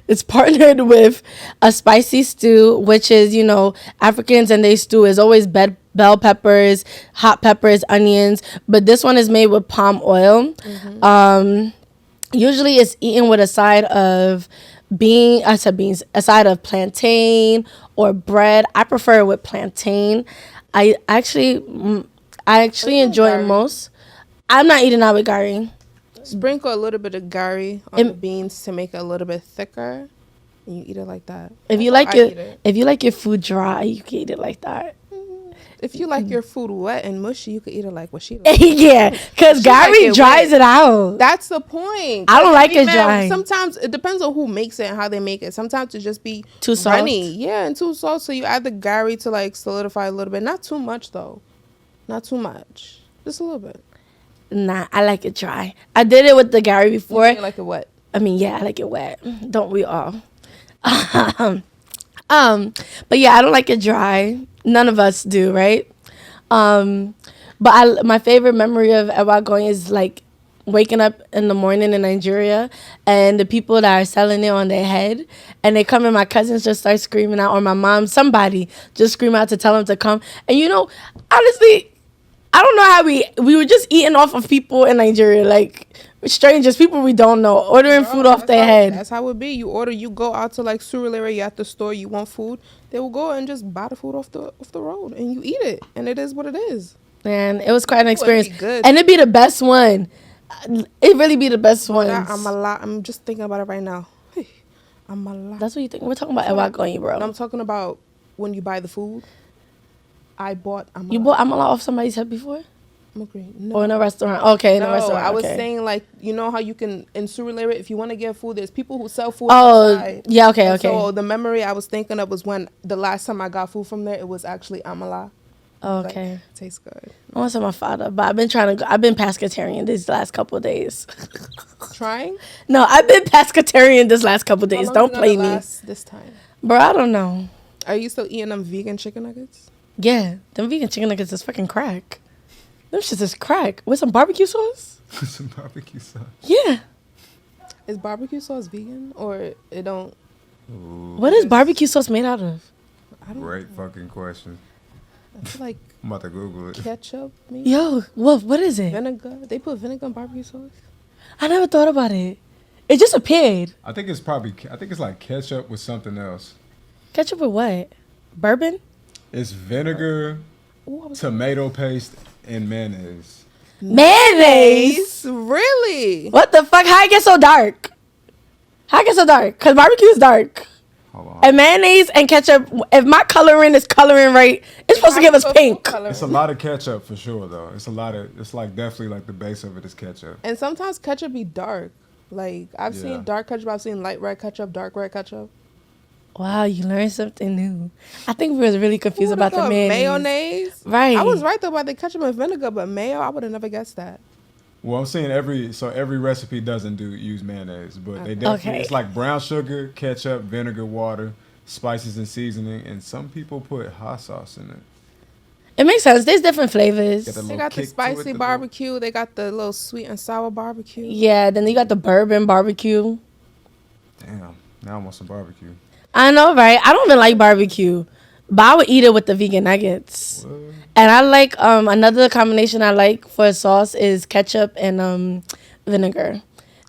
[SPEAKER 2] it's partnered with a spicy stew, which is, you know, Africans and they stew is always bell peppers, hot peppers, onions, but this one is made with palm oil. Usually it's eaten with a side of a side of plantain or bread. I prefer it with plantain. I actually enjoy it
[SPEAKER 1] gari?
[SPEAKER 2] most. I'm not eating that with gari.
[SPEAKER 1] Sprinkle a little bit of gari on the beans to make it a little bit thicker, and you eat it like that.
[SPEAKER 2] If you like your food dry, you can eat it like that.
[SPEAKER 1] If you like your food wet and mushy, you could eat it like what she likes.
[SPEAKER 2] Yeah, because
[SPEAKER 1] She like
[SPEAKER 2] gari
[SPEAKER 1] it
[SPEAKER 2] dries
[SPEAKER 1] wet.
[SPEAKER 2] it out.
[SPEAKER 1] That's the point.
[SPEAKER 2] I don't like it dry.
[SPEAKER 1] Sometimes it depends on who makes it and how they make it. Sometimes it just be
[SPEAKER 2] Too soft?
[SPEAKER 1] runny. Yeah, and too soft. So you add the gari to like solidify a little bit. Not too much though. Not too much. Just a little bit.
[SPEAKER 2] Nah, I like it dry. I did it with the gari before.
[SPEAKER 1] You like it wet.
[SPEAKER 2] I mean, yeah, I like it wet. Don't we all? But yeah, I don't like it dry. None of us do, right? But my favorite memory of Ewa Agoyin is like waking up in the morning in Nigeria and the people that are selling it on their head, and they come and my cousins just start screaming out, or my mom, somebody just scream out to tell them to come. And you know, honestly, I don't know how we were just eating off of people in Nigeria, like strangers, people we don't know, ordering food off their head.
[SPEAKER 1] That's how it be. You go out to like Surulere, you at the store, you want food, they will go and just buy the food off the road and you eat it, and it is what it is.
[SPEAKER 2] Man, it was quite an experience.
[SPEAKER 1] Good.
[SPEAKER 2] And it'd be the best one. It really be the best one.
[SPEAKER 1] I'm just thinking about it right now.
[SPEAKER 2] That's what you think. We're talking about Ewa Agoyin, bro.
[SPEAKER 1] And I'm talking about when you buy the food. I bought amala.
[SPEAKER 2] You bought amala off somebody's head before?
[SPEAKER 1] No.
[SPEAKER 2] Or in a restaurant? Okay, in a restaurant.
[SPEAKER 1] I was
[SPEAKER 2] okay.
[SPEAKER 1] saying, like, you know how you can, in Surulere, if you want to get food, there's people who sell food
[SPEAKER 2] outside. Yeah, okay,
[SPEAKER 1] and
[SPEAKER 2] okay.
[SPEAKER 1] So the memory I was thinking of was when the last time I got food from there, it was actually amala.
[SPEAKER 2] Okay.
[SPEAKER 1] Like, tastes good.
[SPEAKER 2] I want some of my father, but I've been pescatarian these last couple of days.
[SPEAKER 1] Trying?
[SPEAKER 2] No, I've been pescatarian this last couple of days. Don't play me.
[SPEAKER 1] This time.
[SPEAKER 2] Bro, I don't know.
[SPEAKER 1] Are you still eating them vegan chicken nuggets?
[SPEAKER 2] Yeah, them vegan chicken nuggets is fucking crack. Them shits is crack. With some barbecue sauce?
[SPEAKER 4] Some barbecue sauce.
[SPEAKER 2] Yeah.
[SPEAKER 1] Is barbecue sauce vegan or it don't?
[SPEAKER 4] Ooh,
[SPEAKER 2] What is barbecue sauce made out of?
[SPEAKER 1] I don't
[SPEAKER 4] great fucking question.
[SPEAKER 1] I feel like
[SPEAKER 4] I'm about to Google it.
[SPEAKER 1] ketchup, maybe?
[SPEAKER 2] Yo, Wolf, what is it?
[SPEAKER 1] Vinegar. They put vinegar in barbecue sauce?
[SPEAKER 2] I never thought about it. It just appeared.
[SPEAKER 4] I think it's like ketchup with something else.
[SPEAKER 2] Ketchup with what? Bourbon?
[SPEAKER 4] It's vinegar, tomato paste, and mayonnaise.
[SPEAKER 2] Mayonnaise?
[SPEAKER 1] Really?
[SPEAKER 2] What the fuck? How it get so dark? Because barbecue is dark.
[SPEAKER 4] Hold on.
[SPEAKER 2] And mayonnaise and ketchup, if my coloring is coloring right, it's supposed to give us pink.
[SPEAKER 4] It's a lot of ketchup for sure, though. It's like definitely like the base of it is ketchup.
[SPEAKER 1] And sometimes ketchup be dark. Like, I've
[SPEAKER 4] Yeah.
[SPEAKER 1] seen dark ketchup. I've seen light red ketchup, dark red ketchup.
[SPEAKER 2] Wow, you learned something new. I think we was really confused about the mayonnaise.
[SPEAKER 1] Right.
[SPEAKER 2] Right.
[SPEAKER 1] I was right though about the ketchup and vinegar, but mayo, I would have never guessed that.
[SPEAKER 4] Well, I'm saying every recipe doesn't use mayonnaise, but they definitely
[SPEAKER 2] Okay.
[SPEAKER 4] it's like brown sugar, ketchup, vinegar, water, spices and seasoning, and some people put hot sauce in it.
[SPEAKER 2] It makes sense. There's different flavors.
[SPEAKER 4] Get a
[SPEAKER 1] They
[SPEAKER 4] little
[SPEAKER 1] got the
[SPEAKER 4] kick to it,
[SPEAKER 1] spicy
[SPEAKER 4] the
[SPEAKER 1] barbecue. They got the little sweet and sour barbecue.
[SPEAKER 2] Yeah, then you got the bourbon barbecue.
[SPEAKER 4] Damn, now I want some barbecue.
[SPEAKER 2] I know, right? I don't even like barbecue, but I would eat it with the vegan nuggets.
[SPEAKER 4] What?
[SPEAKER 2] And I like another combination I like for a sauce is ketchup and vinegar.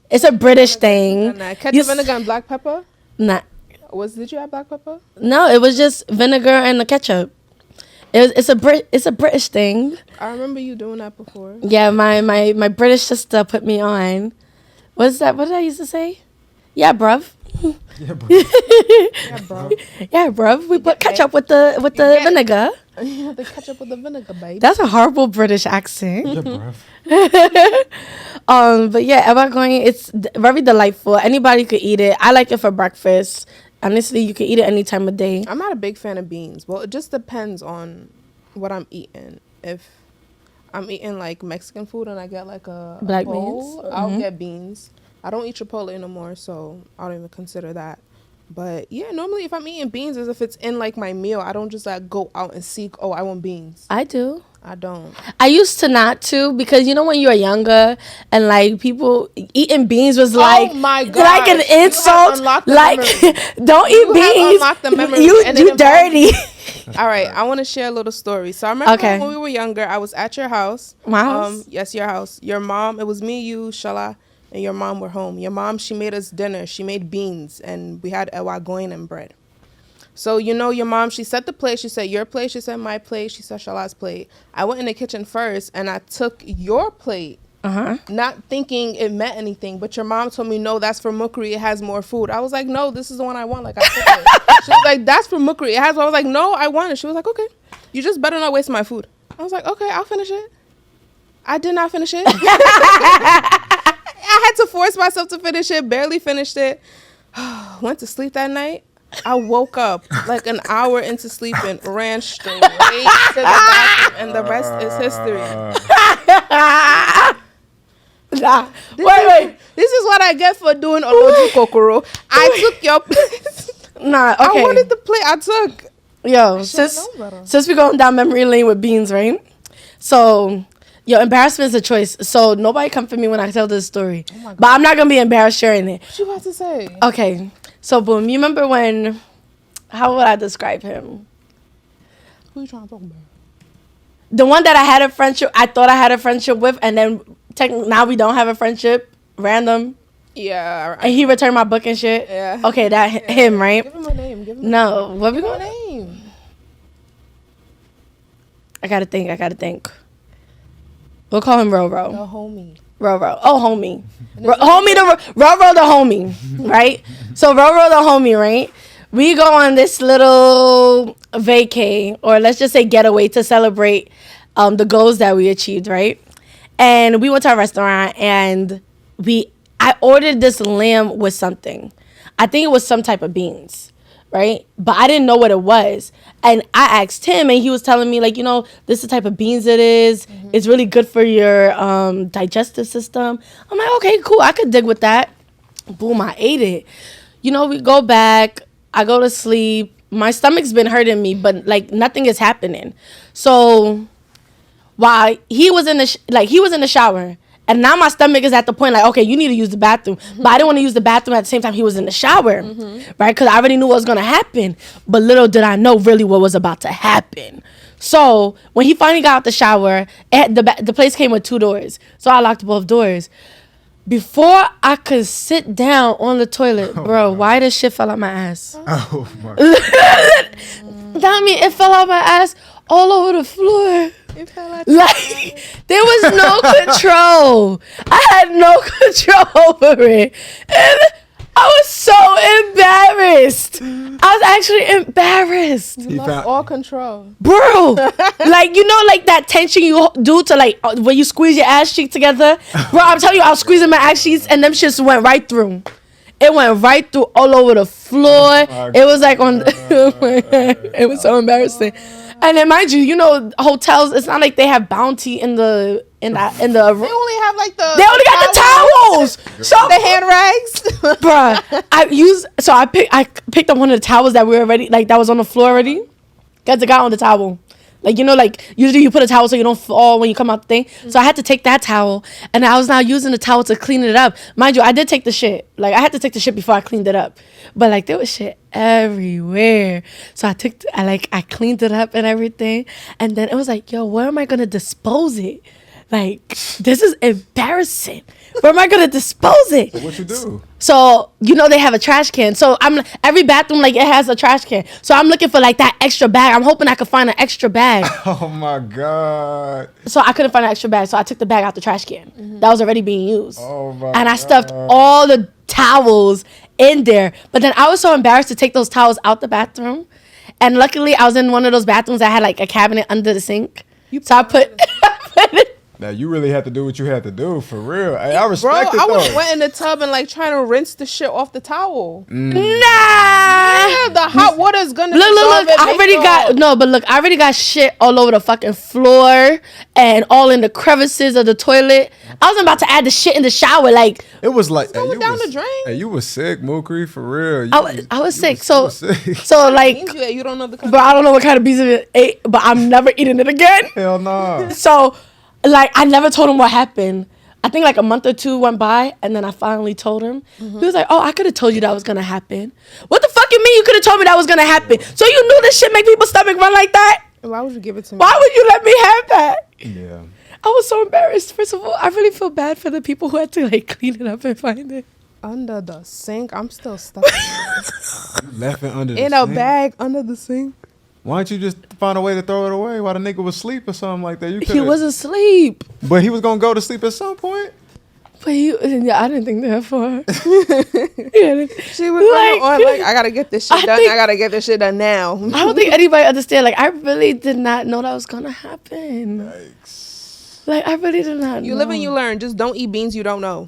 [SPEAKER 2] It's a British thing.
[SPEAKER 1] Ketchup,
[SPEAKER 2] You s-
[SPEAKER 1] vinegar, and black pepper.
[SPEAKER 2] Nah,
[SPEAKER 1] Did you have black pepper?
[SPEAKER 2] no, it was just vinegar and the ketchup. It's a British thing.
[SPEAKER 1] I remember you doing that before.
[SPEAKER 2] Yeah, my British sister put me on. What's that? What did I used to say? Yeah, bruv.
[SPEAKER 4] Yeah, bro.
[SPEAKER 1] Yeah, bro.
[SPEAKER 2] Yeah, bruv. We put
[SPEAKER 1] get
[SPEAKER 2] ketchup with the
[SPEAKER 1] get it.
[SPEAKER 2] vinegar.
[SPEAKER 1] You have the ketchup with the vinegar, baby.
[SPEAKER 2] That's a horrible British accent.
[SPEAKER 4] Yeah, bro.
[SPEAKER 2] But yeah, Ewa Agoyin, it's very delightful. Anybody could eat it. I like it for breakfast. Honestly, you can eat it any time of day.
[SPEAKER 1] I'm not a big fan of beans. Well, it just depends on what I'm eating. If I'm eating like Mexican food and I get like a
[SPEAKER 2] Black
[SPEAKER 1] bowl,
[SPEAKER 2] beans?
[SPEAKER 1] I'll
[SPEAKER 2] Mhm.
[SPEAKER 1] get beans. I don't eat Chipotle anymore, so I don't even consider that. But yeah, normally if I'm eating beans, as if it's in like my meal, I don't just like go out and seek. Oh, I want beans.
[SPEAKER 2] I do.
[SPEAKER 1] I don't.
[SPEAKER 2] I used to not to, because you know when you were younger and like people eating beans was like
[SPEAKER 1] my
[SPEAKER 2] like
[SPEAKER 1] gosh.
[SPEAKER 2] an
[SPEAKER 1] You have
[SPEAKER 2] insult.
[SPEAKER 1] unlocked the
[SPEAKER 2] Like
[SPEAKER 1] memory.
[SPEAKER 2] don't
[SPEAKER 1] You
[SPEAKER 2] eat
[SPEAKER 1] have
[SPEAKER 2] beans.
[SPEAKER 1] unlocked the memory,
[SPEAKER 2] You
[SPEAKER 1] and it
[SPEAKER 2] you
[SPEAKER 1] involves-
[SPEAKER 2] dirty.
[SPEAKER 1] All right, I want to share a little story. So I remember
[SPEAKER 2] Okay.
[SPEAKER 1] when we were younger, I was at your house.
[SPEAKER 2] My house?
[SPEAKER 1] Yes, your house. Your mom. It was me, you, Shala, and your mom were home. Your mom, she made us dinner. She made beans, and we had Ewa Agoyin and bread. So, you know, your mom, she set the plate. She said your plate. She said my plate. She said Shalah's plate. I went in the kitchen first, and I took your plate, not thinking it meant anything. But your mom told me, no, that's for Mukri. It has more food. I was like, no, this is the one I want. Like, I took it. She was like, that's for Mukri. It has more. I was like, no, I want it. She was like, okay. You just better not waste my food. I was like, okay, I'll finish it. I did not finish it. I had to force myself to finish it. Barely finished it. Went to sleep that night. I woke up like an hour into sleeping, ran straight to the bathroom, and the rest is history.
[SPEAKER 2] Wait.
[SPEAKER 1] This is what I get for doing Oloju Kokoro. I took your place.
[SPEAKER 2] Okay.
[SPEAKER 1] I wanted the plate I took.
[SPEAKER 2] Yo, since we're going down memory lane with beans, right? So, yo, embarrassment is a choice. So, nobody come for me when I tell this story. Oh, but I'm not going to be embarrassed sharing it.
[SPEAKER 1] What you about to say?
[SPEAKER 2] Okay. So, boom, you remember when, how would I describe him?
[SPEAKER 1] Who you trying to talk about?
[SPEAKER 2] The one that I thought I had a friendship with, and then now we don't have a friendship, random.
[SPEAKER 1] Yeah.
[SPEAKER 2] And he returned my book and shit.
[SPEAKER 1] Yeah.
[SPEAKER 2] Okay, him, right?
[SPEAKER 1] Give him a name.
[SPEAKER 2] No, what we
[SPEAKER 1] Give him
[SPEAKER 2] going
[SPEAKER 1] a name.
[SPEAKER 2] I gotta think. We'll call him Roro.
[SPEAKER 1] The homie.
[SPEAKER 2] Roro. Oh, homie. Roro the homie, right? So Roro the homie, right? We go on this little vacay, or let's just say getaway, to celebrate the goals that we achieved, right? And we went to a restaurant, and I ordered this lamb with something. I think it was some type of beans, right? But I didn't know what it was. And I asked him, and he was telling me, like, you know, this is the type of beans it is. Mm-hmm. It's really good for your digestive system. I'm like, okay, cool. I could dig with that. Boom, I ate it. You know, we go back. I go to sleep. My stomach's been hurting me, but, like, nothing is happening. So while he was in the shower, and now my stomach is at the point, like, okay, you need to use the bathroom. Mm-hmm. But I didn't want to use the bathroom at the same time he was in the shower, right? Because I already knew what was going to happen. But little did I know really what was about to happen. So when he finally got out the shower, the place came with 2 doors. So I locked both doors. Before I could sit down on the toilet, why this shit fell out my ass?
[SPEAKER 4] Oh, my God.
[SPEAKER 2] That mean it fell out my ass all over the floor. Like, there was no control. I had no control over it. And I was so embarrassed. I was actually embarrassed.
[SPEAKER 1] You lost all control.
[SPEAKER 2] Bro, like, you know, like that tension you do to, like, when you squeeze your ass cheek together? Bro, I'm telling you, I was squeezing my ass cheeks, and them shits went right through. It went right through all over the floor. It was like it was so embarrassing. And then, mind you, you know, hotels, it's not like they have bounty in the
[SPEAKER 1] They only have like
[SPEAKER 2] they only got the towels.
[SPEAKER 1] So the hand rags.
[SPEAKER 2] Bruh, I picked up one of the towels that that was on the floor already. Got the guy on the towel. Like, you know, like, usually you put a towel so you don't fall when you come out the thing. Mm-hmm. So I had to take that towel, and I was now using the towel to clean it up. Mind you, I did take the shit. Like, I had to take the shit before I cleaned it up. But, like, there was shit everywhere. So I cleaned it up and everything. And then it was like, yo, where am I going to dispose it? Like, this is embarrassing. Where am I going to dispose it?
[SPEAKER 4] So what you do?
[SPEAKER 2] So, you know, they have a trash can. So every bathroom, like, it has a trash can. So I'm looking for, like, that extra bag. I'm hoping I could find an extra bag.
[SPEAKER 4] Oh, my God.
[SPEAKER 2] So I couldn't find an extra bag. So I took the bag out the trash can. Mm-hmm. That was already being used.
[SPEAKER 4] Oh, my
[SPEAKER 2] And I stuffed all the towels in there. But then I was so embarrassed to take those towels out the bathroom. And luckily, I was in one of those bathrooms that had, like, a cabinet under the sink. So I put it.
[SPEAKER 4] Now, you really had to do what you had to do, for real. I respect it,
[SPEAKER 1] I would
[SPEAKER 4] though.
[SPEAKER 1] have went in the tub and, like, trying to rinse the shit off the towel.
[SPEAKER 2] Nah.
[SPEAKER 1] Yeah, the hot water is going to
[SPEAKER 2] Look, I already got shit all over the fucking floor and all in the crevices of the toilet. I was about to add the shit in the shower, like.
[SPEAKER 4] It was like,
[SPEAKER 1] down the drain.
[SPEAKER 4] Hey, you was sick, Mukri, for real.
[SPEAKER 2] I was sick. So like,
[SPEAKER 1] you don't know the
[SPEAKER 2] but I don't know what kind of beans it ate, but I'm never eating it again.
[SPEAKER 4] Hell no.
[SPEAKER 2] So, like, I never told him what happened. I think like a month or 2 went by, and then I finally told him. Mm-hmm. He was like, oh, I could have told you that was going to happen. What the fuck you mean you could have told me that was going to happen? So you knew this shit make people's stomach run like that?
[SPEAKER 1] Why would you give it to me?
[SPEAKER 2] Why would you let me have that?
[SPEAKER 4] Yeah.
[SPEAKER 2] I was so embarrassed. First of all, I really feel bad for the people who had to like clean it up and find it.
[SPEAKER 1] Under the sink. I'm still stuck.
[SPEAKER 4] You left it under the
[SPEAKER 1] In
[SPEAKER 4] sink?
[SPEAKER 1] a bag under the sink.
[SPEAKER 4] Why don't you just find a way to throw it away while the nigga was asleep or something like that? You
[SPEAKER 2] He
[SPEAKER 4] coulda-
[SPEAKER 2] was asleep.
[SPEAKER 4] But he was gonna go to sleep at some point.
[SPEAKER 2] But I didn't think that far. Yeah,
[SPEAKER 1] She was
[SPEAKER 2] Like-
[SPEAKER 1] like, I gotta get this shit done.
[SPEAKER 2] think-
[SPEAKER 1] I gotta get this shit done now.
[SPEAKER 2] I don't think anybody understand. Like, I really did not know that was gonna happen.
[SPEAKER 4] Yikes.
[SPEAKER 2] Like, I really did not
[SPEAKER 1] You
[SPEAKER 2] know.
[SPEAKER 1] live and you learn. Just don't eat beans you don't know.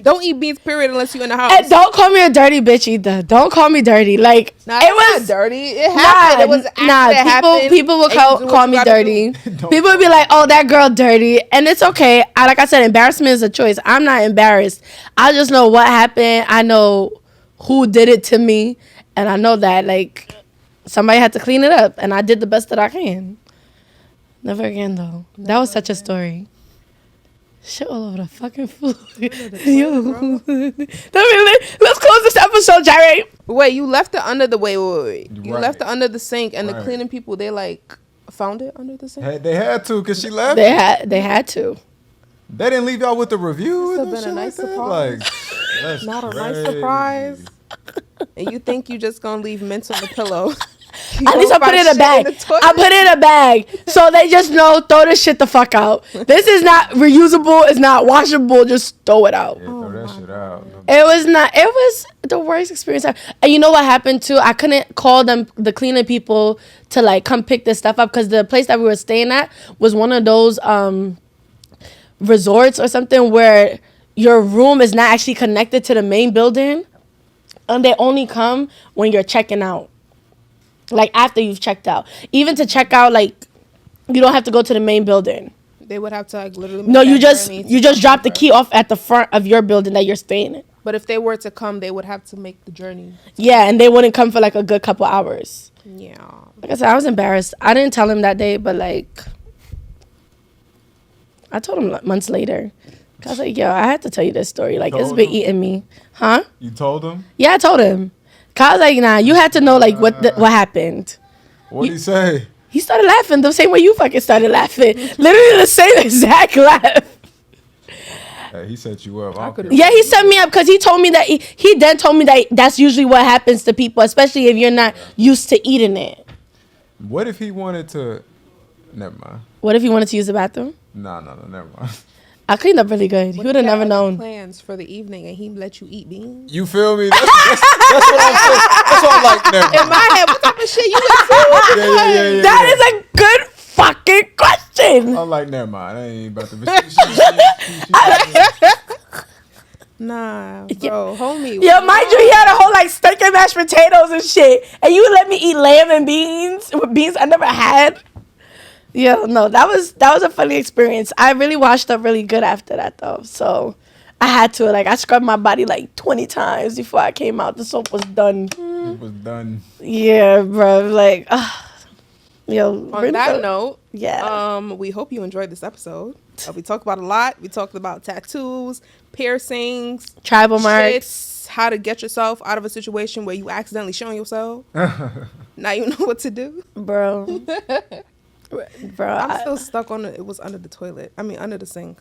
[SPEAKER 1] Don't eat beans, period, unless you're in the house.
[SPEAKER 2] And don't call me a dirty bitch either. Don't call me dirty. Like,
[SPEAKER 1] Nah,
[SPEAKER 2] it was
[SPEAKER 1] not dirty. It happened. It was
[SPEAKER 2] people would call me dirty. People would be like, "Oh, that girl dirty," and it's okay. Like I said, embarrassment is a choice. I'm not embarrassed. I just know what happened. I know who did it to me, and I know that like somebody had to clean it up, and I did the best that I can. Never again, though. That was such a story. Shit all over the fucking floor. Yo. Let's close this episode, Jerry.
[SPEAKER 1] Wait, you left it under the wait. You
[SPEAKER 4] Right.
[SPEAKER 1] left it under the sink, and the
[SPEAKER 4] Right.
[SPEAKER 1] cleaning people, they like found it under the sink.
[SPEAKER 4] Hey, they had to because she left.
[SPEAKER 2] They had to.
[SPEAKER 4] They didn't leave y'all with the review.
[SPEAKER 1] Must've
[SPEAKER 4] and
[SPEAKER 1] been
[SPEAKER 4] shit
[SPEAKER 1] a nice
[SPEAKER 4] like that?
[SPEAKER 1] surprise.
[SPEAKER 4] Like, that's
[SPEAKER 1] Not a nice
[SPEAKER 4] crazy.
[SPEAKER 1] surprise. And you think you just gonna leave mints on the pillow?
[SPEAKER 2] At least I put it in a bag. I put it in a bag. So they just know, throw this shit the fuck out. This is not reusable. It's not washable. Just throw it out.
[SPEAKER 4] Yeah, throw that shit out.
[SPEAKER 2] It was the worst experience ever. And you know what happened too? I couldn't call the cleaning people to like come pick this stuff up because the place that we were staying at was one of those resorts or something where your room is not actually connected to the main building. And they only come when you're checking out. Like after you've checked out. Even to check out, like you don't have to go to the main building.
[SPEAKER 1] They would have to like literally.
[SPEAKER 2] No,
[SPEAKER 1] make
[SPEAKER 2] you
[SPEAKER 1] that
[SPEAKER 2] just
[SPEAKER 1] journey to
[SPEAKER 2] you just
[SPEAKER 1] come
[SPEAKER 2] drop the
[SPEAKER 1] over.
[SPEAKER 2] key off at the front of your building that you're staying in.
[SPEAKER 1] But if they were to come, they would have to make the journey.
[SPEAKER 2] Yeah, and they wouldn't come for like a good couple hours.
[SPEAKER 1] Yeah.
[SPEAKER 2] Like I said, I was embarrassed. I didn't tell him that day, but like I told him like, months later. I was like, yo, I had to tell you this story. Like it's
[SPEAKER 4] Told
[SPEAKER 2] been
[SPEAKER 4] him?
[SPEAKER 2] eating me. Huh?
[SPEAKER 4] You told them?
[SPEAKER 2] Yeah, I told him. 'Cause I was like, nah, you had to know like what happened.
[SPEAKER 4] What did he say?
[SPEAKER 2] He started laughing the same way you fucking started laughing. Literally the same exact laugh.
[SPEAKER 4] Hey, he set you up.
[SPEAKER 1] I could've-
[SPEAKER 2] Yeah, he set me up because he told me that he then told me that that's usually what happens to people, especially if you're not used to eating it.
[SPEAKER 4] What if he wanted to? Never mind.
[SPEAKER 2] What if he wanted to use the bathroom?
[SPEAKER 4] No, never mind.
[SPEAKER 2] I cleaned up really good. He
[SPEAKER 1] What
[SPEAKER 2] would
[SPEAKER 1] if
[SPEAKER 2] have
[SPEAKER 1] he had
[SPEAKER 2] never
[SPEAKER 1] other
[SPEAKER 2] known.
[SPEAKER 1] Plans for the evening, and he let you eat beans.
[SPEAKER 4] You feel me? That's what I'm saying. That's what I'm like. Never
[SPEAKER 1] In
[SPEAKER 4] mind.
[SPEAKER 1] my head, what type of shit you into?
[SPEAKER 4] Yeah.
[SPEAKER 2] That is a good fucking question.
[SPEAKER 4] I'm like, never mind. I ain't about to.
[SPEAKER 1] Nah, bro, homie.
[SPEAKER 2] Yo, mind you, he had a whole like steak and mashed potatoes and shit, and you let me eat lamb and beans with beans I never had. Yeah, no, that was a funny experience. I really washed up really good after that though, so I had to I scrubbed my body like 20 times before I came out. The soap was done.
[SPEAKER 4] It was done.
[SPEAKER 2] Yeah, bro. Like, yo.
[SPEAKER 1] On that note,
[SPEAKER 2] yeah.
[SPEAKER 1] we hope you enjoyed this episode. We talked about a lot. We talked about tattoos, piercings,
[SPEAKER 2] Tribal marks.
[SPEAKER 1] shits, how to get yourself out of a situation where you accidentally showing yourself. Now you know what to do.
[SPEAKER 2] Bro. Bro,
[SPEAKER 1] I'm still stuck on it was under the toilet. I mean, under the sink.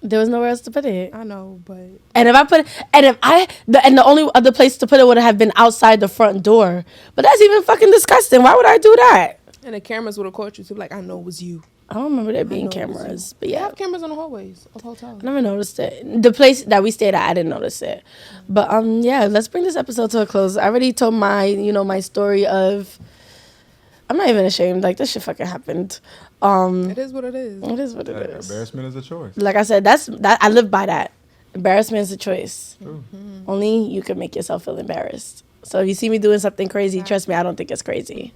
[SPEAKER 2] there was nowhere else to put it.
[SPEAKER 1] I know, but
[SPEAKER 2] And if I put it, the only other place to put it would have been outside the front door. But that's even fucking disgusting. Why would I do that?
[SPEAKER 1] and the cameras would have caught you too. Like, I know it was you.
[SPEAKER 2] I don't remember there being
[SPEAKER 1] know it was
[SPEAKER 2] cameras,
[SPEAKER 1] you.
[SPEAKER 2] but
[SPEAKER 1] They
[SPEAKER 2] yeah.
[SPEAKER 1] have cameras in the hallways of hotels.
[SPEAKER 2] I never noticed it. The place that we stayed at, I didn't notice it. But yeah, let's bring this episode to a close. I already told my story of. I'm not even ashamed. Like, this shit fucking happened.
[SPEAKER 1] It is what it is.
[SPEAKER 2] It is what it
[SPEAKER 4] Hey,
[SPEAKER 2] is.
[SPEAKER 4] embarrassment is a choice.
[SPEAKER 2] Like I said, that I live by that. Embarrassment is a choice.
[SPEAKER 1] Mm-hmm.
[SPEAKER 2] Only you can make yourself feel embarrassed. So if you see me doing something crazy, trust me, I don't think it's crazy.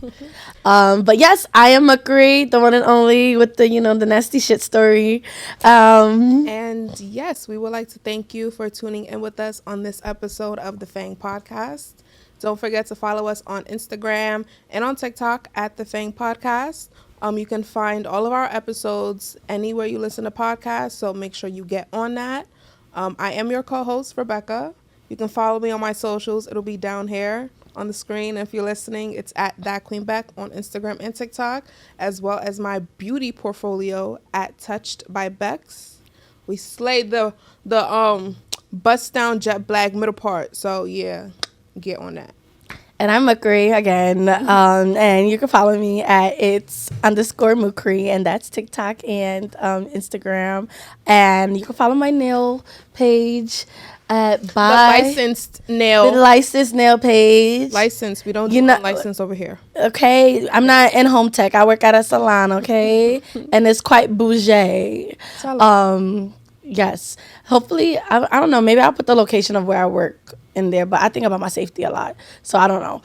[SPEAKER 2] But yes, I am MUKRI, the one and only with the the nasty shit story.
[SPEAKER 1] And yes, we would like to thank you for tuning in with us on this episode of the FANG Podcast. Don't forget to follow us on Instagram and on TikTok at the FANG Podcast. You can find all of our episodes anywhere you listen to podcasts, so make sure you get on that. I am your co-host, Rebecca, You can follow me on my socials. It'll be down here on the screen. If you're listening, it's at That Queen Beck on Instagram and TikTok, as well as my beauty portfolio at Touched by Bex. We slayed the bust down jet black middle part. So yeah, get on that.
[SPEAKER 2] And I'm Mukri again. And you can follow me at its_Mukri, and that's TikTok and Instagram. And you can follow my nail page at
[SPEAKER 1] The licensed nail.
[SPEAKER 2] The licensed nail page.
[SPEAKER 1] License. We don't do unlicensed over here.
[SPEAKER 2] Okay. I'm not in home tech. I work at a salon, okay? And it's quite bougie. Yes. Hopefully, I don't know. Maybe I'll put the location of where I work in there, but I think about my safety a lot, so I don't know.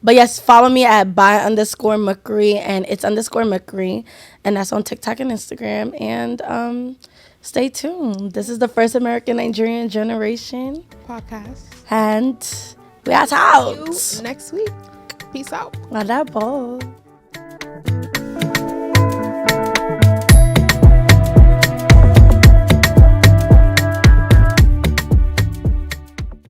[SPEAKER 2] But yes, follow me at by_Mukri, and it's _Mukri, and that's on TikTok and Instagram. And stay tuned. This is the First American Nigerian Generation
[SPEAKER 1] Podcast.
[SPEAKER 2] and we are out
[SPEAKER 1] See you next week. Peace out.
[SPEAKER 2] Adabo.